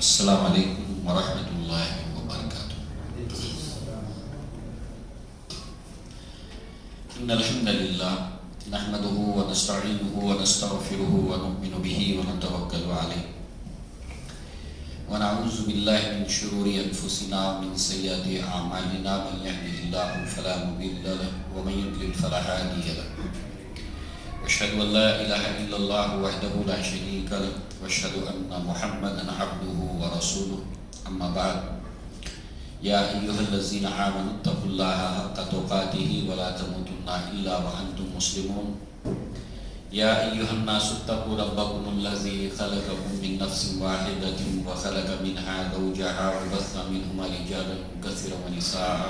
السلام علیکم ورحمۃ اللہ وبرکاتہ۔ ان الحمد للہ نحمده ونستعینه ونستغفره ونؤمن به ونتوکل علیہ ونعوذ باللہ من شرور انفسنا ومن سیئات اعمالنا، من یهده اللہ فلا مضل له ومن یضلل فلا هادی له، واشهد ان لا اله الا اللہ وحدہ لا شریک له، واشهد ان محمدا عبده ورسوله، اما بعد، یا ایھا الذین آمنوا اتقوا اللہ حق تقاته ولا تموتن الا وانتم مسلمون، یا ایھا الناس اتقوا ربکم الذی خلقکم من نفس واحدۃ وخلق منها زوجها وبث منهما رجالا کثیرا ونساء،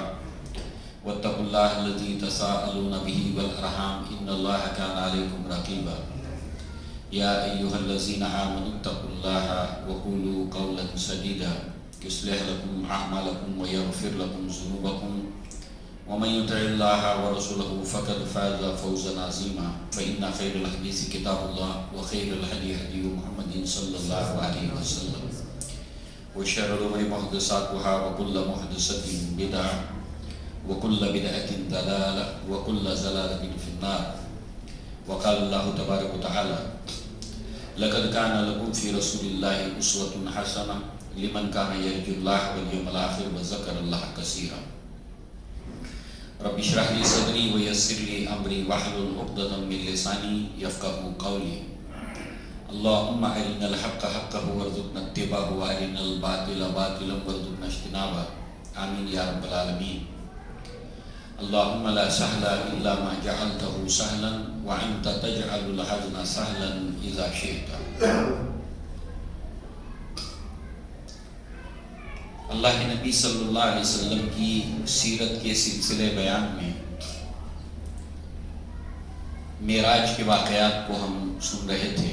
واتقوا اللہ الذی تساءلون به والارحام ان اللہ کان علیکم رقیبا، یا ایھا الذین آمنوا اتقوا اللہ وقولوا قولا سدیدا یصلح لکم اعمالکم ویغفر لکم ذنوبکم، ومن یطع اللہ ورسولہ فقد فاز فوزا عظیما، فإن خیر الحدیث کتاب اللہ وخیر الہدی ہدی محمد صلی اللہ علیہ وسلم، وشر الامور محدثاتها وکل محدثۃ بدعہ وکل بدعۃ ضلالہ وکل ضلالۃ فی النار، وقال اللہ تبارک وتعالی لقد كان لكم في رسول الله أسوة حسنة لمن كان يرجو الله واليوم الآخر وذكر الله كثيرا، رب اشرح لي صدري ويسر لي أمري واحلل عقدة من لساني يفقهوا قولي، اللهم أرنا الحق حقا وارزقنا اتباعه وأرنا الباطل باطلا وارزقنا اجتنابه، آمين يا رب العالمين۔ اللهم لا سهل إلا ما جعلته سهلا وأنت تجعل الحزن سهلا إذا شئت۔ اللہ کے نبی صلی اللہ علیہ وسلم کی سیرت کے سلسلے بیان میں معراج کے واقعات کو ہم سن رہے تھے،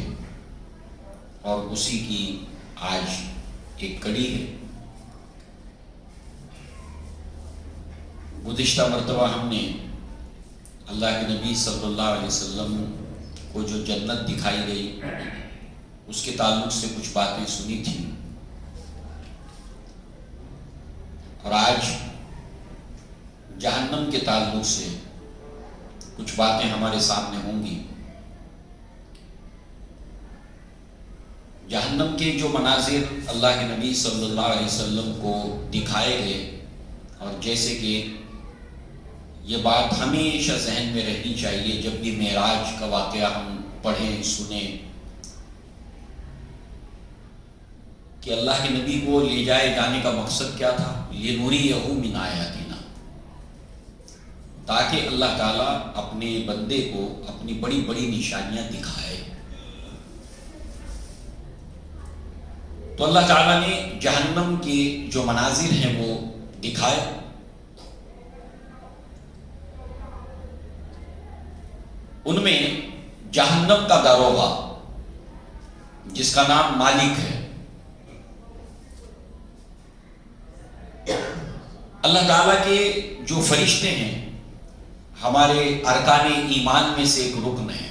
اور اسی کی آج ایک کڑی ہے۔ گزشتہ مرتبہ ہم نے اللہ کے نبی صلی اللہ علیہ وسلم کو جو جنت دکھائی گئی اس کے تعلق سے کچھ باتیں سنی تھیں، اور آج جہنم کے تعلق سے کچھ باتیں ہمارے سامنے ہوں گی۔ جہنم کے جو مناظر اللہ کے نبی صلی اللہ علیہ وسلم کو دکھائے گئے، اور جیسے کہ یہ بات ہمیشہ ذہن میں رہنی چاہیے جب بھی معراج کا واقعہ ہم پڑھیں سنیں، کہ اللہ کے نبی کو لے جائے جانے کا مقصد کیا تھا؟ لِنُرِيَهُ مِنْ آیَاتِنَا، تاکہ اللہ تعالیٰ اپنے بندے کو اپنی بڑی بڑی نشانیاں دکھائے۔ تو اللہ تعالیٰ نے جہنم کے جو مناظر ہیں وہ دکھائے، ان میں جہنم کا داروغہ جس کا نام مالک ہے، اللہ تعالیٰ کے جو فرشتے ہیں ہمارے ارکان ایمان میں سے ایک رکن ہے،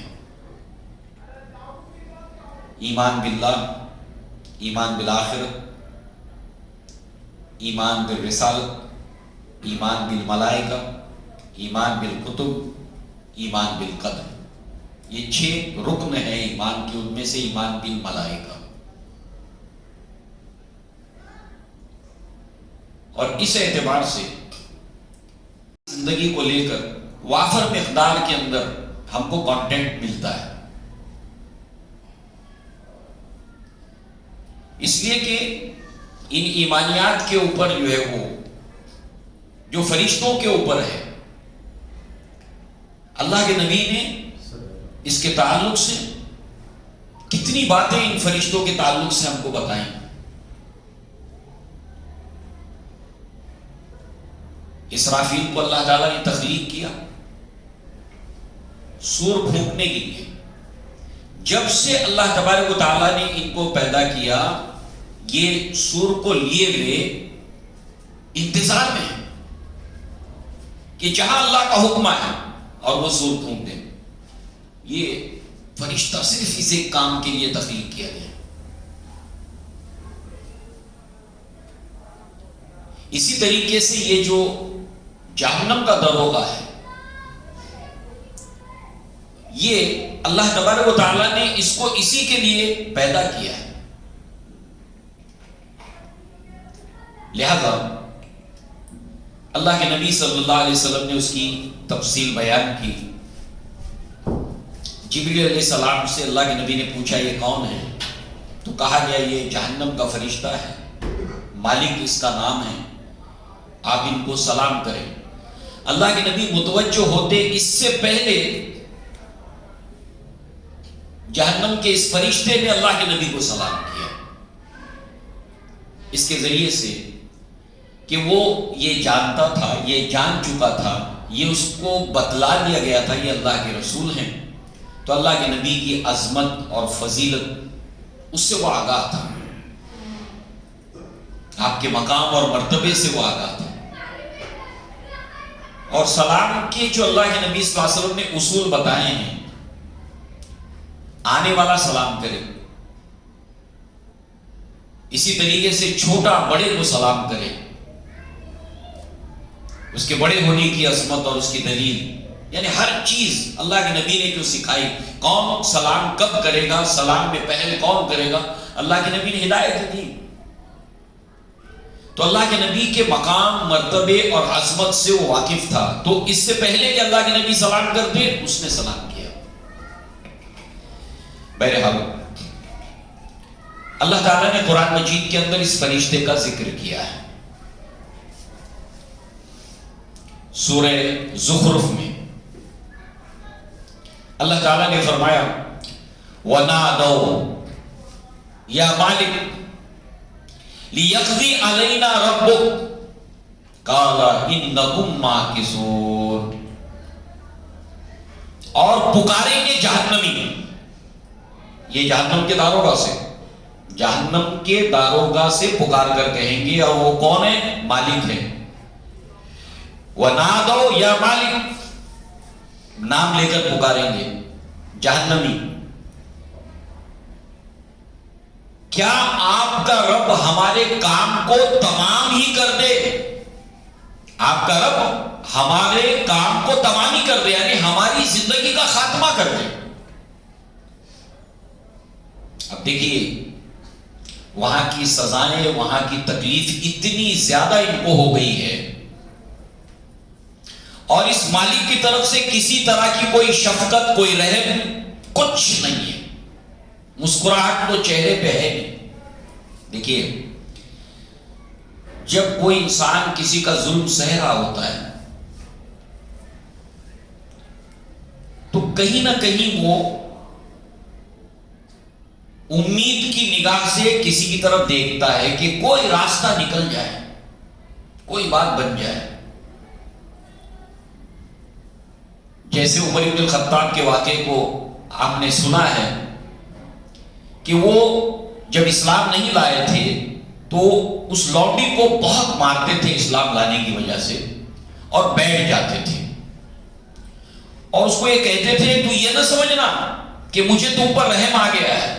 ایمان باللہ، ایمان بالآخرت، ایمان بالرسالت، ایمان بالملائکہ، ایمان بالکتب، ایمان بالقدر۔ یہ 6 رکن ہیں ایمان کے، ان میں سے ایمان بالملائکہ۔ اور اس اعتبار سے زندگی کو لے کر وافر مقدار کے اندر ہم کو کانٹینٹ ملتا ہے، اس لیے کہ ان ایمانیات کے اوپر جو ہے وہ جو فرشتوں کے اوپر ہے، اللہ کے نبی نے اس کے تعلق سے کتنی باتیں ان فرشتوں کے تعلق سے ہم کو بتائیں۔ اسرافیل کو اللہ تعالیٰ نے تخلیق کیا سور پھونکنے کے لیے۔ جب سے اللہ تبارک و تعالیٰ نے ان کو پیدا کیا، یہ سور کو لیے ہوئے انتظار میں ہے کہ جہاں اللہ کا حکم ہے اور وہ سور پھونک دیں۔ یہ فرشتہ صرف اس ایک کام کے لیے تخلیق کیا گیا۔ اسی طریقے سے یہ جو جہنم کا دروغہ ہے، یہ اللہ تبارک و تعالیٰ نے اس کو اسی کے لیے پیدا کیا ہے. لہذا اللہ کے نبی صلی اللہ علیہ وسلم نے اس کی تفصیل بیان کی. جبریل علیہ السلام سے اللہ کے نبی نے پوچھا یہ کون ہے؟ تو کہا گیا یہ جہنم کا فرشتہ ہے، مالک اس کا نام ہے، آپ ان کو سلام کریں. اللہ کے نبی متوجہ ہوتے اس سے پہلے جہنم کے اس فرشتے نے اللہ کے نبی کو سلام کیا، اس کے ذریعے سے کہ وہ یہ جانتا تھا، یہ جان چکا تھا، یہ اس کو بتلا دیا گیا تھا یہ اللہ کے رسول ہیں. تو اللہ کے نبی کی عظمت اور فضیلت اس سے وہ آگاہ تھا، آپ کے مقام اور مرتبے سے وہ آگاہ تھا. اور سلام کے جو اللہ کے نبی صلی اللہ علیہ وسلم نے اصول بتائے ہیں، آنے والا سلام کرے، اسی طریقے سے چھوٹا بڑے کو سلام کرے، اس کے بڑے ہونے کی عظمت اور اس کی دلیل، یعنی ہر چیز اللہ کے نبی نے جو سکھائی. کون سلام کب کرے گا، سلام میں پہل کون کرے گا، اللہ کے نبی نے ہدایت دی. تو اللہ کے نبی کے مقام، مرتبے اور عظمت سے وہ واقف تھا. تو اس سے پہلے کہ اللہ کے نبی سلام کرتے اس نے سلام کیا. بہرحال اللہ تعالیٰ نے قرآن مجید کے اندر اس فرشتے کا ذکر کیا ہے. سورہ زخرف میں اللہ تعالیٰ نے فرمایا وَنَادَوْا يَا مَالِكُ لِيَقْضِي عَلَيْنَا رَبُّكَ قَالَ إِنَّكُمْ مَاكِثُونَ. اور پکاریں گے جہنمی، یہ جہنم کے داروغہ سے، جہنم کے داروغہ سے پکار کر کہیں گے، اور وہ کون ہے؟ مالک ہے. وَنَادَوْا يَا مَالِكُ، نام لے کر پکاریں گے جہنمی، کیا آپ کا رب ہمارے کام کو تمام ہی کر دے؟ آپ کا رب ہمارے کام کو تمام ہی کر دے، یعنی ہماری زندگی کا خاتمہ کر دے. اب دیکھیے وہاں کی سزائیں، وہاں کی تکلیف اتنی زیادہ ان کو ہو گئی ہے، اور اس مالک کی طرف سے کسی طرح کی کوئی شفقت، کوئی رحم، کچھ نہیں ہے. مسکراہٹ تو چہرے پہ ہے نہیں. دیکھیے جب کوئی انسان کسی کا ظلم سہ رہا ہوتا ہے تو کہیں نہ کہیں وہ امید کی نگاہ سے کسی کی طرف دیکھتا ہے کہ کوئی راستہ نکل جائے، کوئی بات بن جائے. جیسے عمر بن الخطاب کے واقعے کو آپ نے سنا ہے کہ وہ جب اسلام نہیں لائے تھے تو اس لوڈی کو بہت مارتے تھے اسلام لانے کی وجہ سے، اور بیٹھ جاتے تھے، اور اس کو یہ کہتے تھے تو یہ نہ سمجھنا کہ مجھے تم پر رحم آ گیا ہے،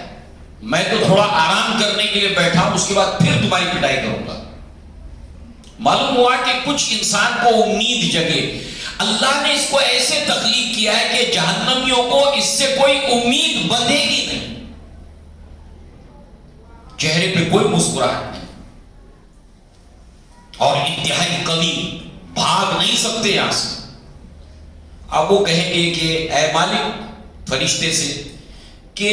میں تو تھوڑا آرام کرنے کے لیے بیٹھا ہوں، اس کے بعد پھر تمہاری پٹائی کروں گا. معلوم ہوا کہ کچھ انسان کو امید جگے. اللہ نے اس کو ایسے تخلیق کیا ہے کہ جہنمیوں کو اس سے کوئی امید بندھے گی نہیں، چہرے پہ کوئی مسکراہٹ نہیں، اور انتہائی قوی، بھاگ نہیں سکتے یہاں سے. اب وہ کہیں گے کہ اے مالک فرشتے سے کہ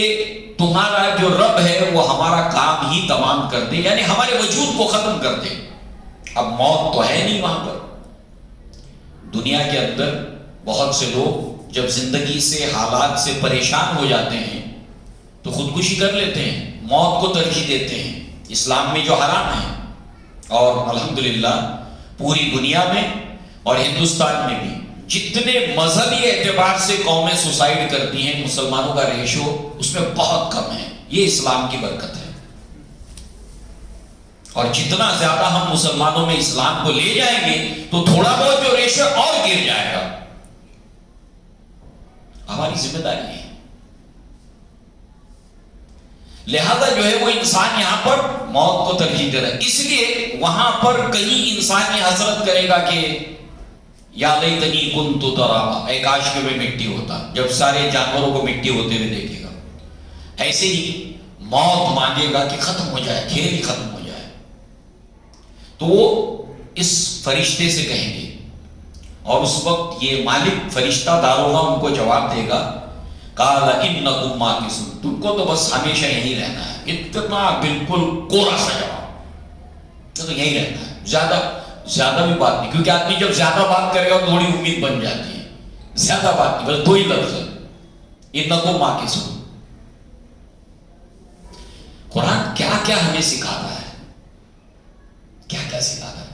تمہارا جو رب ہے وہ ہمارا کام ہی تمام کر دے، یعنی ہمارے وجود کو ختم کر دے. اب موت تو ہے نہیں وہاں پر. دنیا کے اندر بہت سے لوگ جب زندگی سے، حالات سے پریشان ہو جاتے ہیں تو خودکشی کر لیتے ہیں، موت کو ترجیح دیتے ہیں، اسلام میں جو حرام ہے. اور الحمدللہ پوری دنیا میں اور ہندوستان میں بھی جتنے مذہبی اعتبار سے قومیں سوسائڈ کرتی ہیں، مسلمانوں کا ریشو اس میں بہت کم ہے. یہ اسلام کی برکت ہے. اور جتنا زیادہ ہم مسلمانوں میں اسلام کو لے جائیں گے تو تھوڑا بہت جو ریشو اور گر جائے گا. ہماری ذمہ داری ہے. لہذا جو ہے وہ انسان یہاں پر موت کو ترجیح دے رہا ہے، اس لیے وہاں پر کہیں انسان یہ حسرت کرے گا کہ یا لیتنی کنت ترابا، اے کاش کہ میں مٹی ہوتا، جب سارے جانوروں کو مٹی ہوتے ہوئے دیکھے گا۔ ایسے ہی موت مانگے گا کہ ختم ہو جائے، کھیل ہی ختم ہو جائے، تو وہ اس فرشتے سے کہیں گے، اور اس وقت یہ مالک فرشتہ داروغہ ان کو جواب دے گا، قال انکم ماکثون، تم کو تو بس ہمیشہ یہی رہنا ہے۔ اتنا بالکل کوڑا سا جواب، تو یہی رہنا ہے، زیادہ بھی بات نہیں، کیونکہ آدمی جب زیادہ بات کرے گا تھوڑی امید بن جاتی ہے، زیادہ بات نہیں، بس دو ہی لفظ ہے، انکم ماکثون۔ قرآن کیا کیا ہمیں سکھاتا ہے، کیا کیا سکھاتا ہے،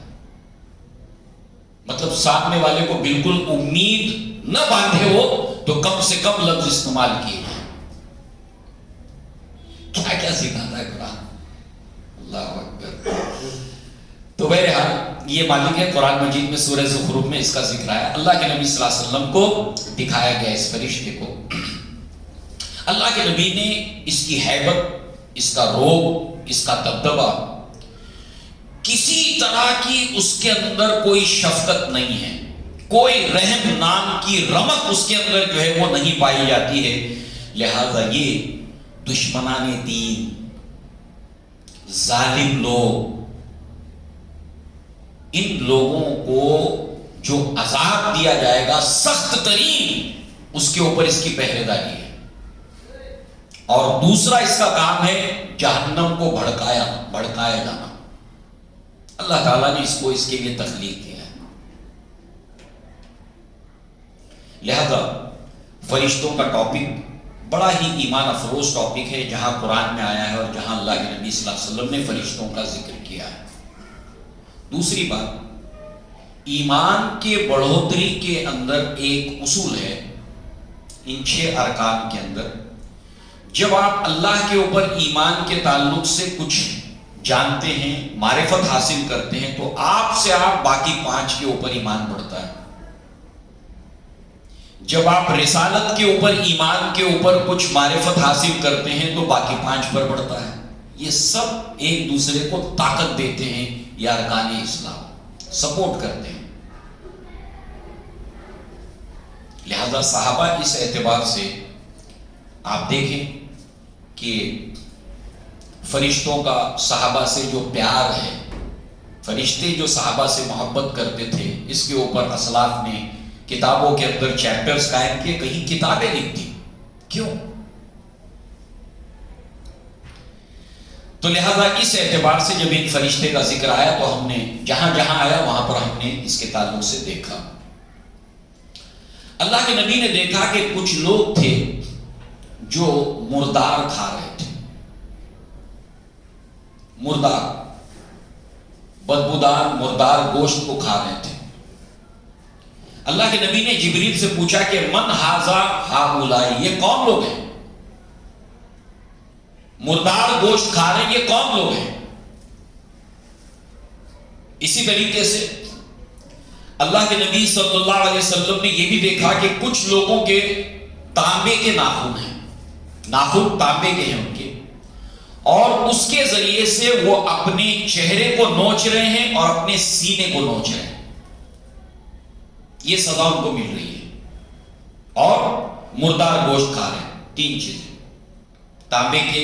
مطلب سامنے والے کو بالکل امید نہ باندھے ہو تو کم سے کم لفظ استعمال کیے جائیں۔ کیا کیا سکھاتا ہے قرآن، اللہ اکبر۔ تو بہرحال یہ مالک ہے، قرآن مجید میں سورہ زخرف میں اس کا ذکر آیا، اللہ کے نبی صلی اللہ علیہ وسلم کو دکھایا گیا اس فرشتے کو۔ اللہ کے نبی نے اس کی ہیبت، اس کا روب، اس کا دبدبہ، کسی طرح کی اس کے اندر کوئی شفقت نہیں ہے، کوئی رحم نام کی رمق اس کے اندر جو ہے وہ نہیں پائی جاتی ہے۔ لہذا یہ دشمنان دین، ظالم لوگ، ان لوگوں کو جو عذاب دیا جائے گا سخت ترین، اس کے اوپر اس کی پہرے داری ہے، اور دوسرا اس کا کام ہے جہنم کو بھڑکایا جانا۔ اللہ تعالیٰ نے اس کو اس کے لیے تخلیق کیا ہے۔ لہذا فرشتوں کا ٹاپک بڑا ہی ایمان افروز ٹاپک ہے، جہاں قرآن میں آیا ہے اور جہاں اللہ کے نبی صلی اللہ علیہ وسلم نے فرشتوں کا ذکر کیا ہے۔ دوسری بات، ایمان کے بڑھوتری کے اندر ایک اصول ہے، ان 6 ارکان کے اندر، جب آپ اللہ کے اوپر ایمان کے تعلق سے کچھ جانتے ہیں، معرفت حاصل کرتے ہیں، تو آپ سے آپ باقی 5 کے اوپر ایمان بڑھتا ہے۔ جب آپ رسالت کے اوپر، ایمان کے اوپر کچھ معرفت حاصل کرتے ہیں تو باقی 5 پر بڑھتا ہے۔ یہ سب ایک دوسرے کو طاقت دیتے ہیں، یہ ارکان اسلام سپورٹ کرتے ہیں۔ لہذا صحابہ اس اعتبار سے آپ دیکھیں کہ فرشتوں کا صحابہ سے جو پیار ہے، فرشتے جو صحابہ سے محبت کرتے تھے، اس کے اوپر اسلاف نے کتابوں کے اندر چیپٹرز قائم کیے، کہیں کتابیں لکھ دی۔ کیوں؟ تو لہذا اس اعتبار سے جب ان فرشتے کا ذکر آیا تو ہم نے جہاں جہاں آیا وہاں پر ہم نے اس کے تعلق سے دیکھا۔ اللہ کے نبی نے دیکھا کہ کچھ لوگ تھے جو مردار کھا رہے تھے، مردار، بدبودار مردار گوشت کو کھا رہے تھے۔ اللہ کے نبی نے جبریل سے پوچھا کہ من ھذا ھؤلاء، یہ کون لوگ ہیں؟ مردار گوشت کھا رہے ہیں، یہ کون لوگ ہیں؟ اسی طریقے سے اللہ کے نبی صلی اللہ علیہ وسلم نے یہ بھی دیکھا کہ کچھ لوگوں کے تانبے کے ناخن ہیں، ناخن تانبے کے ہیں ان کے، اور اس کے ذریعے سے وہ اپنے چہرے کو نوچ رہے ہیں اور اپنے سینے کو نوچ رہے ہیں۔ یہ سزا ان کو مل رہی ہے، اور مردار گوشت کھا رہے ہیں۔ 3 چیزیں، تانبے کے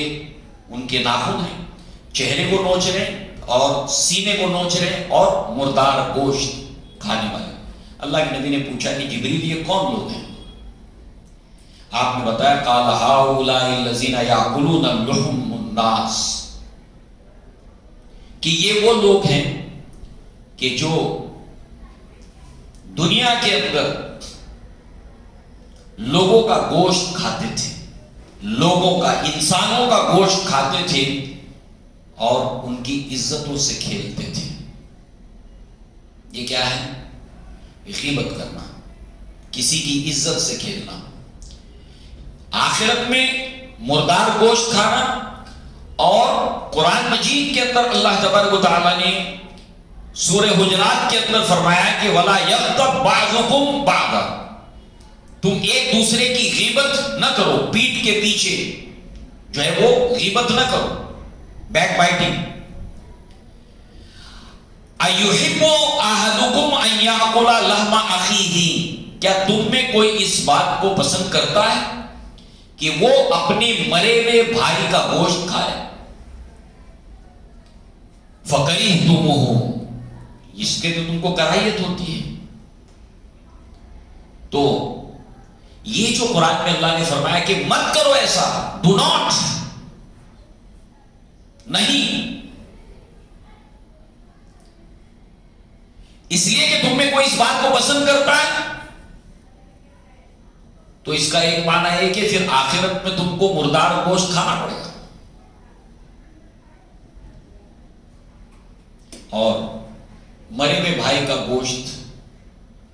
ان کے ناخن ہیں، چہرے کو نوچ رہے ہیں اور سینے کو نوچ رہے ہیں، اور مردار گوشت کھانے والے۔ اللہ کے نبی نے پوچھا کہ جبریل یہ کون لوگ ہیں؟ آپ نے بتایا قال ھؤلاء الذین یاکلون لحم الناس، کہ یہ وہ لوگ ہیں کہ جو دنیا کے اندر لوگوں کا گوشت کھاتے تھے، لوگوں کا، انسانوں کا گوشت کھاتے تھے اور ان کی عزتوں سے کھیلتے تھے۔ یہ کیا ہے؟ غیبت کرنا، کسی کی عزت سے کھیلنا۔ آخرت میں مردار گوشت کھانا، اور قرآن مجید کے اندر اللہ تبارک و تعالیٰ نے سورہ حجرات کے اندر فرمایا کہ وَلَا يَغْتَبْ بَعْضُكُمْ بَعْضًا، تم ایک دوسرے کی غیبت نہ کرو، پیٹھ کے پیچھے جو ہے وہ غیبت نہ کرو، بیک بائٹنگ. ایحب احدکم ان یاکل لحم اخیہ، کیا تم میں کوئی اس بات کو پسند کرتا ہے کہ وہ اپنے مرے ہوئے بھائی کا گوشت کھائے؟ فکرہتموہ، اس کے تو تم کو کراہیت ہوتی ہے. تو یہ جو قرآن میں اللہ نے فرمایا کہ مت کرو ایسا، ڈو ناٹ، نہیں، اس لیے کہ تم میں کوئی اس بات کو پسند کرتا ہے، تو اس کا ایک معنی ہے کہ پھر آخرت میں تم کو مردار گوشت کھانا پڑے گا. اور مرے ہوئے بھائی کا گوشت،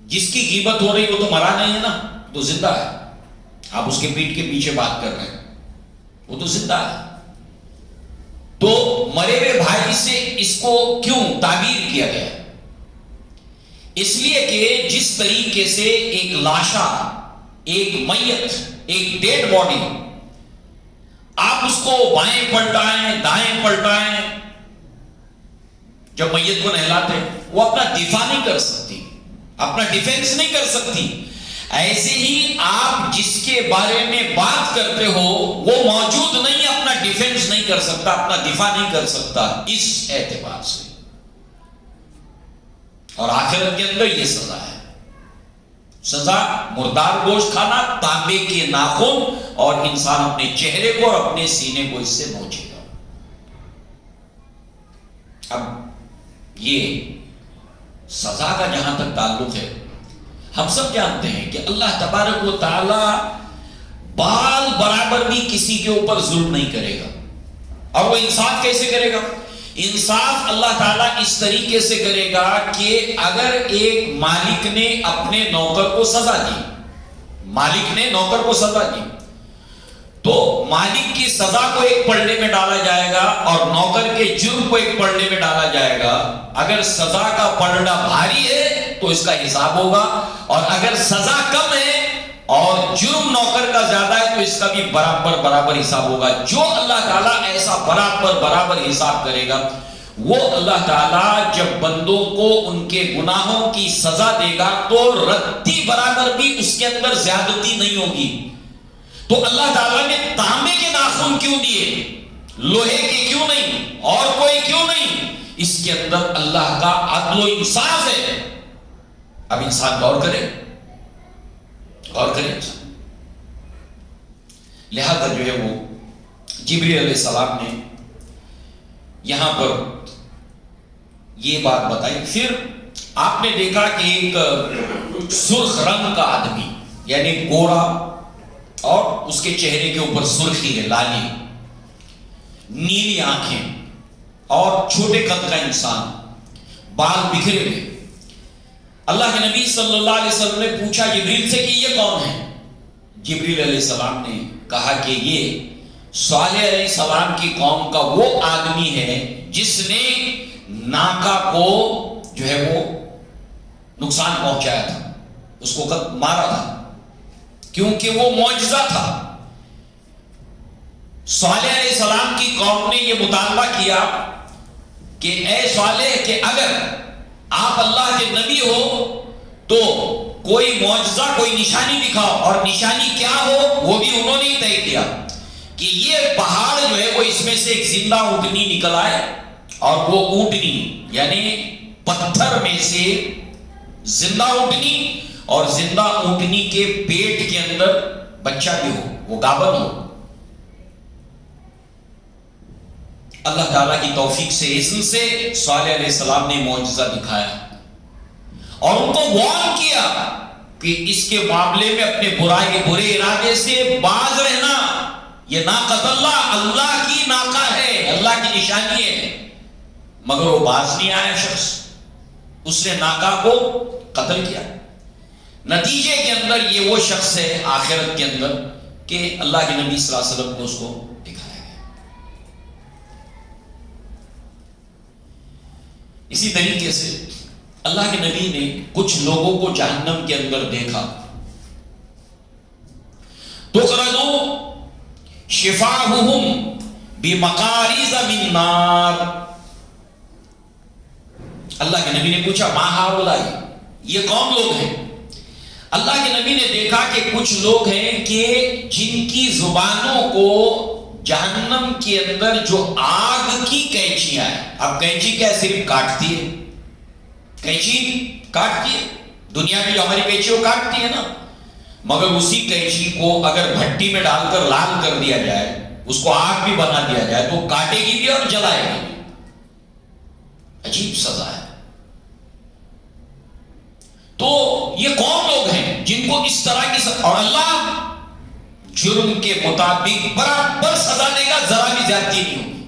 جس کی غیبت ہو رہی وہ تو مرا نہیں ہے نا، تو زندہ ہے. آپ اس کے پیٹ کے پیچھے بات کر رہے ہیں، وہ تو زندہ ہے. تو مرے ہوئے بھائی سے اس کو کیوں تعبیر کیا گیا؟ اس لیے کہ جس طریقے سے ایک لاشا، ایک میت، ایک ڈیڈ باڈی، آپ اس کو بائیں پلٹائیں دائیں پلٹائیں، جب میت کو نہلاتے وہ اپنا دفاع نہیں کر سکتی، اپنا ڈیفینس نہیں کر سکتی. ایسے ہی آپ جس کے بارے میں بات کرتے ہو وہ موجود نہیں، اپنا ڈیفینس نہیں کر سکتا، اپنا دفاع نہیں کر سکتا، اس اعتبار سے. اور آخرت کے اندر یہ سزا ہے، سزا مردار گوشت کھانا، تانبے کے ناخن، اور انسان اپنے چہرے کو اور اپنے سینے کو اس سے نوچے گا. اب یہ سزا کا جہاں تک تعلق ہے، ہم سب جانتے ہیں کہ اللہ تبارک و تعالی بال برابر بھی کسی کے اوپر ظلم نہیں کرے گا. اور وہ انصاف کیسے کرے گا؟ انصاف اللہ تعالیٰ اس طریقے سے کرے گا کہ اگر ایک مالک نے اپنے نوکر کو سزا دی، مالک نے نوکر کو سزا دی، تو مالک کی سزا کو ایک پلڑے میں ڈالا جائے گا اور نوکر کے جرم کو ایک پلڑے میں ڈالا جائے گا. اگر سزا کا پلڑا بھاری ہے تو اس کا حساب ہوگا، اور اگر سزا کم ہے اور جرم نوکر کا زیادہ ہے تو اس کا بھی برابر برابر حساب ہوگا. جو اللہ تعالیٰ ایسا برابر برابر حساب کرے گا، وہ اللہ تعالیٰ جب بندوں کو ان کے گناہوں کی سزا دے گا تو رتی برابر بھی اس کے اندر زیادتی نہیں ہوگی. تو اللہ تعالیٰ نے تانبے کے ناخن کیوں دیے، لوہے کے کیوں نہیں، اور کوئی کیوں نہیں؟ اس کے اندر اللہ کا عدل و انصاف ہے. اب انسان غور کرے، غور کرے. لہذا جو ہے وہ جبریل علیہ السلام نے یہاں پر یہ بات بتائی. پھر آپ نے دیکھا کہ ایک سرخ رنگ کا آدمی، یعنی گورا، اور اس کے چہرے کے اوپر سرخی ہے، لالی، نیلی آنکھیں، اور چھوٹے قد کا انسان، بال بکھرے ہوئے. اللہ کے نبی صلی اللہ علیہ وسلم نے پوچھا جبریل سے کہ یہ کون ہے؟ جبریل علیہ السلام نے کہا کہ یہ صالح علیہ السلام کی قوم کا وہ آدمی ہے جس نے ناکا کو جو ہے وہ نقصان پہنچایا تھا، اس کو مارا تھا، کیونکہ وہ معجزہ تھا. صالح علیہ السلام کی قوم نے یہ مطالبہ کیا کہ اے صالح، کہ اگر آپ اللہ کے نبی ہو تو کوئی معجزہ، کوئی نشانی دکھاؤ. اور نشانی کیا ہو وہ بھی انہوں نے ہی طے کیا کہ یہ پہاڑ جو ہے وہ اس میں سے ایک زندہ اونٹنی نکل آئے، اور وہ اونٹنی یعنی پتھر میں سے زندہ اونٹنی، اور زندہ اونٹنی کے پیٹ کے اندر بچہ بھی ہو، وہ گابن ہو. اللہ تعالیٰ کی توفیق سے، اذن سے صالح علیہ السلام نے معجزہ دکھایا اور ان کو وارن کیا کہ اس کے معاملے میں اپنے برے ارادے سے باز رہنا. یہ ناقۃ اللہ، اللہ کی ناقہ ہے، اللہ کی نشانی ہے. مگر وہ باز نہیں آیا شخص، اس نے ناقہ کو قتل کیا. نتیجے کے اندر یہ وہ شخص ہے آخرت کے اندر کہ اللہ کے نبی صلی اللہ علیہ وسلم کو اس کو دکھایا گیا. اسی طریقے سے اللہ کے نبی نے کچھ لوگوں کو جہنم کے اندر دیکھا. تخرج شفاہہم بمقارض من نار. اللہ کے نبی نے پوچھا ما ہؤلاء، یہ کون لوگ ہیں؟ اللہ کے نبی نے دیکھا کہ کچھ لوگ ہیں کہ جن کی زبانوں کو جہنم کے اندر جو آگ کی قینچیاں ہیں. اب قینچی کیا صرف کاٹتی ہے، قینچی کاٹتی ہے، دنیا کی جو ہماری قینچی وہ کاٹتی ہے نا، مگر اسی قینچی کو اگر بھٹی میں ڈال کر لال کر دیا جائے، اس کو آگ بھی بنا دیا جائے تو کاٹے گی بھی اور جلائے گی بھی. عجیب سزا ہے. تو یہ کون لوگ ہیں جن کو اس طرح کی اور اللہ جرم کے مطابق برابر سزا دے گا، ذرا بھی زیادتی نہیں ہوگی.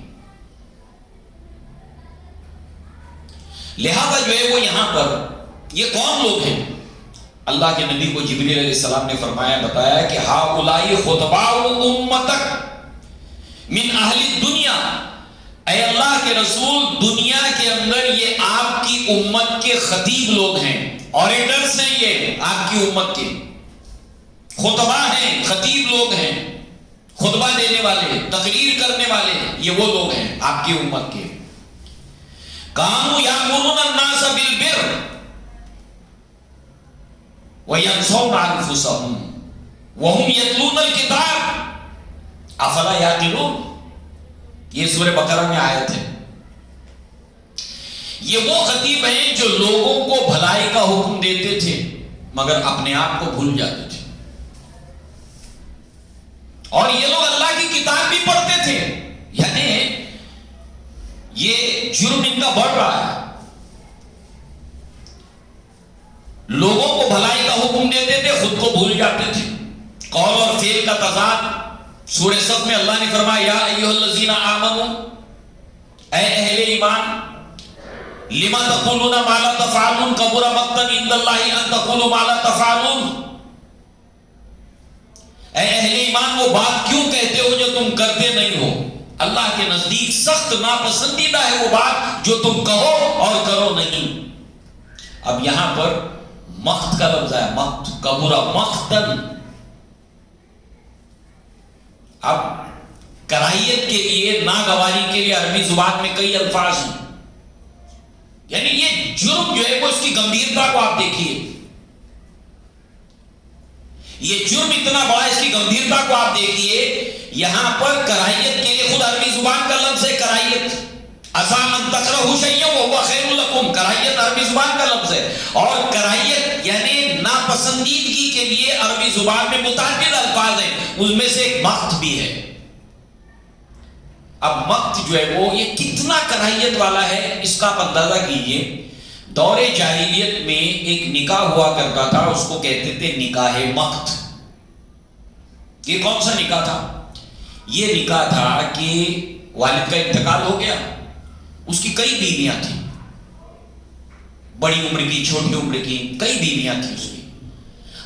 لہذا جو ہے وہ یہاں پر یہ کون لوگ ہیں؟ اللہ کے نبی کو جبریل علیہ السلام نے فرمایا، بتایا کہ ہؤلاء خطباء امتک من اہل الدنیا. اے اللہ کے رسول، دنیا کے اندر یہ آپ کی امت کے خطیب لوگ ہیں، اوریٹرز ہیں، یہ آپ کی امت کے خطبہ ہیں، خطیب لوگ ہیں، خطبہ دینے والے، تقریر کرنے والے، یہ وہ لوگ ہیں آپ کی امت کے. کانوا یامرون الناس بالبر وینسون انفسهم وهم یتلون الکتاب افلا یعقلون. یہ سورہ بقرہ میں آیت ہے. یہ وہ خطیب ہیں جو لوگوں کو بھلائی کا حکم دیتے تھے مگر اپنے آپ کو بھول جاتے تھے، اور یہ لوگ اللہ کی کتاب بھی پڑھتے تھے. یعنی یہ جرم ان کا بڑھ رہا ہے. لوگوں کو بھلائی کا حکم دیتے تھے، خود کو بھول جاتے تھے. قول اور فعل کا تضاد. سورہ صف میں اللہ نے فرمایا یا ایھا الذین آمنوا، اے اہل ایمان، لما تقولون ما لا تفعلون کبر مقتا عند اللہ ان تقولوا ما لا تفعلون. اے اہل ایمان، وہ بات کیوں کہتے ہو جو تم کرتے نہیں ہو؟ اللہ کے نزدیک سخت ناپسندیدہ ہے وہ بات جو تم کہو اور کرو نہیں. اب یہاں پر مقت کا لفظ ہے، مقت، کبر مقتن. اب کراہیت کے لیے، ناگواری کے لیے عربی زبان میں کئی الفاظ ہیں. یعنی یہ جرم جو ہے وہ اس کی گمبھیرتا کو آپ دیکھیے. یہ جرم اتنا بڑا، اس کی گمبھیرتا کو آپ دیکھیے. یہاں پر کراہیت کے لیے خود عربی زبان کا لفظ ہے کراہیت. عسیٰ ان تکرہوا شیئا وہو خیر لکم، کراہیت عربی زبان کا لفظ ہے. اور کراہیت یعنی ناپسندیدگی کے لیے عربی زبان میں متعدد الفاظ ہیں، اس میں سے ایک مقت بھی ہے. اب مقت جو ہے وہ یہ کتنا کراہیت والا ہے، اس کا آپ اندازہ کیجئے. دور جاہلیت میں ایک نکاح ہوا کرتا تھا، اس کو کہتے تھے نکاح مقت. یہ کون سا نکاح تھا؟ یہ نکاح تھا کہ والد کا انتقال ہو گیا، اس کی کئی بیویاں تھیں، بڑی عمر کی، چھوٹی عمر کی، کئی بیویاں تھیں اس کی.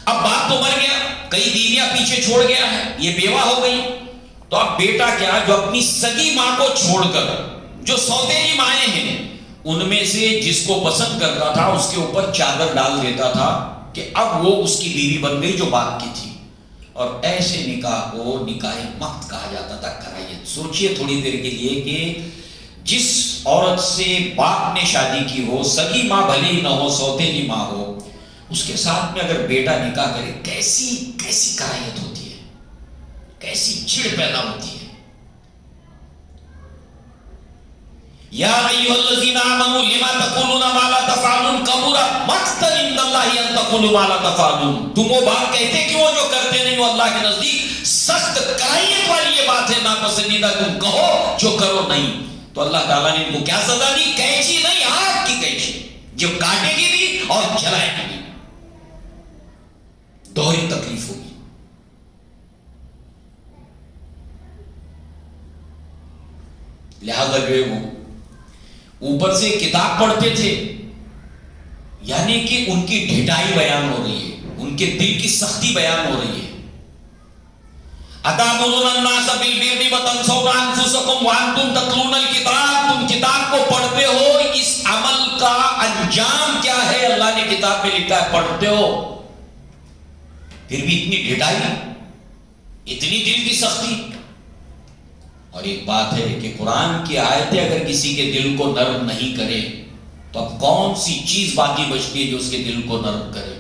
اب باپ تو مر گیا، کئی بیویاں پیچھے چھوڑ گیا ہے، یہ بیوہ ہو گئی. تو اب بیٹا کیا، جو اپنی سگی ماں کو چھوڑ کر جو سوتیلی مائیں ہیں ان میں سے جس کو پسند کرتا تھا اس کے اوپر چادر ڈال دیتا تھا کہ اب وہ اس کی بیوی بن گئی جو باپ کی تھی. اور ایسے نکاح کو نکاح مقت کہا جاتا تھا. کراہیت. سوچئے تھوڑی دیر کے لیے کہ جس عورت سے باپ نے شادی کی ہو، سگی ماں بھلے ہی نہ ہو، سوتیلی ماں ہو، اس کے ساتھ میں اگر بیٹا نکاح کرے، کیسی کراہیت ہوتی ہے، کیسی چڑ پیدا ہوتی ہے. یا ایھا الذین آمنوا لما تقولون ما لا تفعلون کبر مقتا عند اللہ ان تقولوا ما لا تفعلون. تم وہ بات کہتے کیوں جو کرتے نہیں ہو؟ اللہ کے نزدیک سخت کراہیت والی یہ بات ہے، ناپسندیدہ تم کہو جو کرو نہیں. تو اللہ تعالیٰ نے ان کو کیا سزا دی؟ قینچی نہیں، آگ کی قینچی، جو کاٹے گی بھی اور جلائے گی بھی. دوہری تکلیف ہوگی. لہذا جو ہے وہ اوپر سے کتاب پڑھتے تھے، یعنی کہ ان کی ڈھٹائی بیان ہو رہی ہے، ان کے دل کی سختی بیان ہو رہی ہے. اتامرون الناس بالبر وتنسون انفسکم وانتم تتلون الکتاب. تم کتاب کو پڑھتے ہو، اس عمل کا انجام کیا ہے اللہ نے کتاب میں لکھا ہے، پڑھتے ہو، پھر بھی اتنی ڈھٹائی، اتنی دل کی سختی. اور ایک بات ہے کہ قرآن کی آیتیں اگر کسی کے دل کو نرم نہیں کرے تو اب کون سی چیز باقی بچتی ہے جو اس کے دل کو نرم کرے؟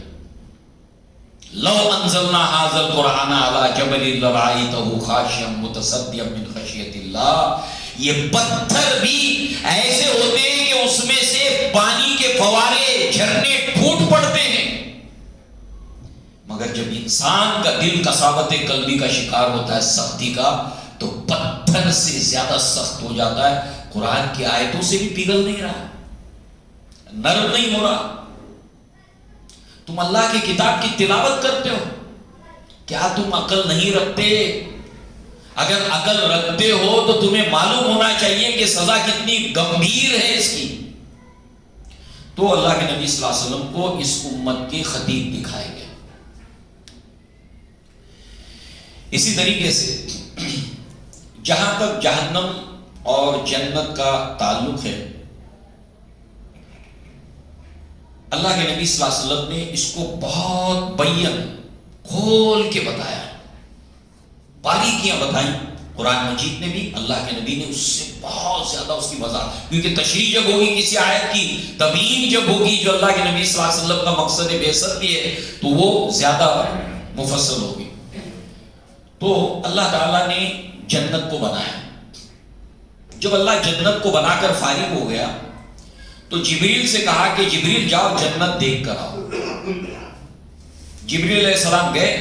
لو انزلنا هذا القرآن على جبل لرأيته خاشعا متصدعا من خشیۃ اللہ. یہ پتھر بھی ایسے ہوتے ہیں کہ اس میں سے پانی کے فوارے جھرنے پھوٹ پڑتے ہیں، مگر جب انسان کا دل قساوت قلبی کا شکار ہوتا ہے، سختی کا، تو پتھر سے زیادہ سخت ہو جاتا ہے. قرآن کی آیتوں سے بھی پگھل نہیں رہا، نرم نہیں ہو رہا. تم اللہ کی کتاب کی تلاوت کرتے ہو، کیا تم عقل نہیں رکھتے؟ اگر عقل رکھتے ہو تو تمہیں معلوم ہونا چاہیے کہ سزا کتنی گمبھیر ہے اس کی. تو اللہ کے نبی صلی اللہ علیہ وسلم کو اس امت کے خطیب دکھائے گئے. اسی طریقے سے جہاں تک جہنم اور جنت کا تعلق ہے، اللہ کے نبی صلی اللہ علیہ وسلم نے اس کو بہت بیان کھول کے بتایا، باریکیاں بتائیں. قرآن مجید نے بھی، اللہ کے نبی نے اس سے بہت زیادہ اس کی وضاحت، کیونکہ تشریح جب ہوگی کسی آیت کی، تبیین جب ہوگی جو اللہ کے نبی صلی اللہ علیہ وسلم کا مقصد بعثت بھی ہے، تو وہ زیادہ مفصل ہوگی. تو اللہ تعالیٰ نے جنت کو بنایا. جب اللہ جنت کو بنا کر فارغ ہو گیا تو جبریل سے کہا کہ جبریل جاؤ جنت دیکھ کر آؤ. جبریل علیہ السلام گئے،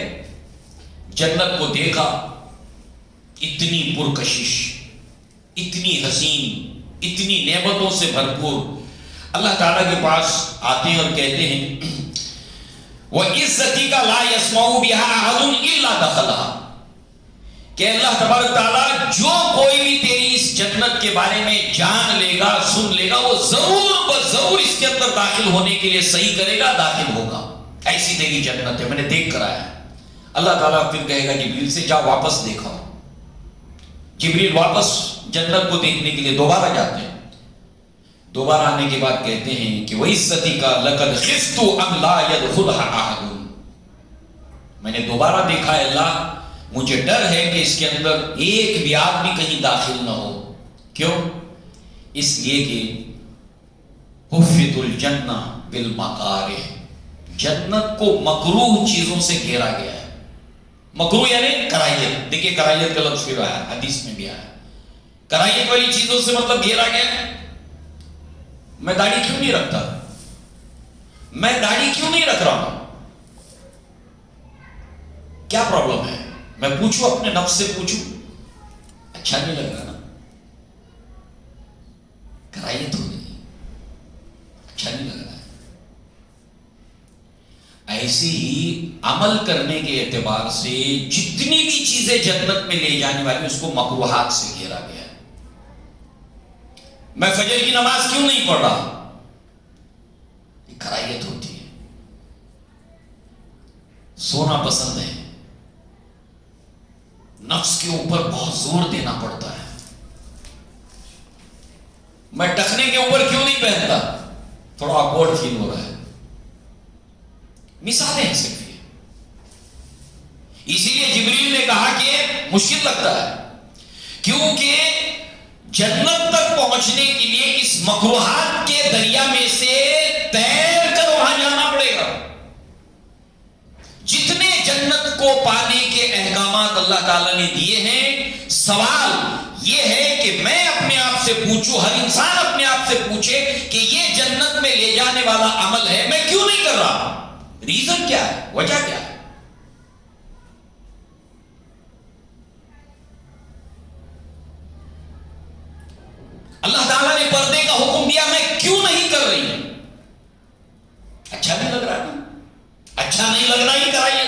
جنت کو دیکھا، اتنی پرکشش، اتنی حسین، اتنی نعمتوں سے بھرپور. اللہ تعالیٰ کے پاس آتے ہیں اور کہتے ہیں وَعِزَّتِكَ لَا يَسْمَعُ بِهَا أَحَدٌ إِلَّا دَخَلَهَا، کہ اللہ تبارک تعالیٰ جو کوئی بھی تیری اس جنت کے بارے میں جان لے گا، سن لے گا، وہ ضرور اس کے اندر داخل ہونے کے لیے صحیح کرے گا، داخل ہوگا. ایسی تیری جنت ہے، میں نے دیکھ کر آیا. اللہ تعالیٰ پھر کہے گا جبریل سے جا واپس دیکھا. جبریل واپس جنت کو دیکھنے کے لیے دوبارہ جاتے ہیں. دوبارہ آنے کے بعد کہتے ہیں کہ وَعِزَّتِكَ لَقَدْ خِفْتُ أَنْ لَا يَدْخُلْهَا أَحَدٌ، میں نے دوبارہ دیکھا ہے اللہ، مجھے ڈر ہے کہ اس کے اندر ایک بھی آدمی کہیں داخل نہ ہو. کیوں؟ اس لیے کہ حفت الجنہ بالمکارہ، جنت کو مکروہ چیزوں سے گھیرا گیا ہے. مکروہ یعنی کراہیت. دیکھیے کراہیت کا لفظ پھر آیا، حدیث میں بھی آیا. کراہیت والی چیزوں سے مطلب گھیرا گیا ہے. میں داڑھی کیوں نہیں رکھتا؟ میں داڑھی کیوں نہیں رکھ رہا ہوں؟ کیا پرابلم ہے؟ میں پوچھوں، اپنے نفس سے پوچھوں، اچھا نہیں لگ رہا نا، کراہیت ہو رہی، اچھا نہیں لگ رہا ہے. ایسے ہی عمل کرنے کے اعتبار سے جتنی بھی چیزیں جنت میں لے جانے والی اس کو مکروہات سے گھیرا گیا ہے. میں فجر کی نماز کیوں نہیں پڑھ رہا؟ یہ کراہیت ہوتی ہے. سونا پسند ہے، نفس کے اوپر بہت زور دینا پڑتا ہے. میں ٹخنے کے اوپر کیوں نہیں پہنتا؟ تھوڑا آکورڈ فیل ہو رہا ہے. مثالیں ہیں صرف یہ. اسی لیے جبریل نے کہا کہ مشکل لگتا ہے، کیونکہ جنت تک پہنچنے کے لیے اس مکروہات کے دریا میں سے تیر کر وہاں جانا پڑے گا. جتنے جنت کو پانے کے احکامات اللہ تعالیٰ نے دیے ہیں، سوال یہ ہے کہ میں اپنے آپ سے پوچھوں، ہر انسان اپنے آپ سے پوچھے کہ یہ جنت میں لے جانے والا عمل ہے، میں کیوں نہیں کر رہا؟ ریزن کیا ہے؟ وجہ کیا ہے؟ اللہ تعالیٰ نے پردے کا حکم دیا، میں کیوں نہیں کر رہی ہوں؟ اچھا نہیں لگ رہا نا؟ اچھا نہیں لگ رہا ہی کرائیے.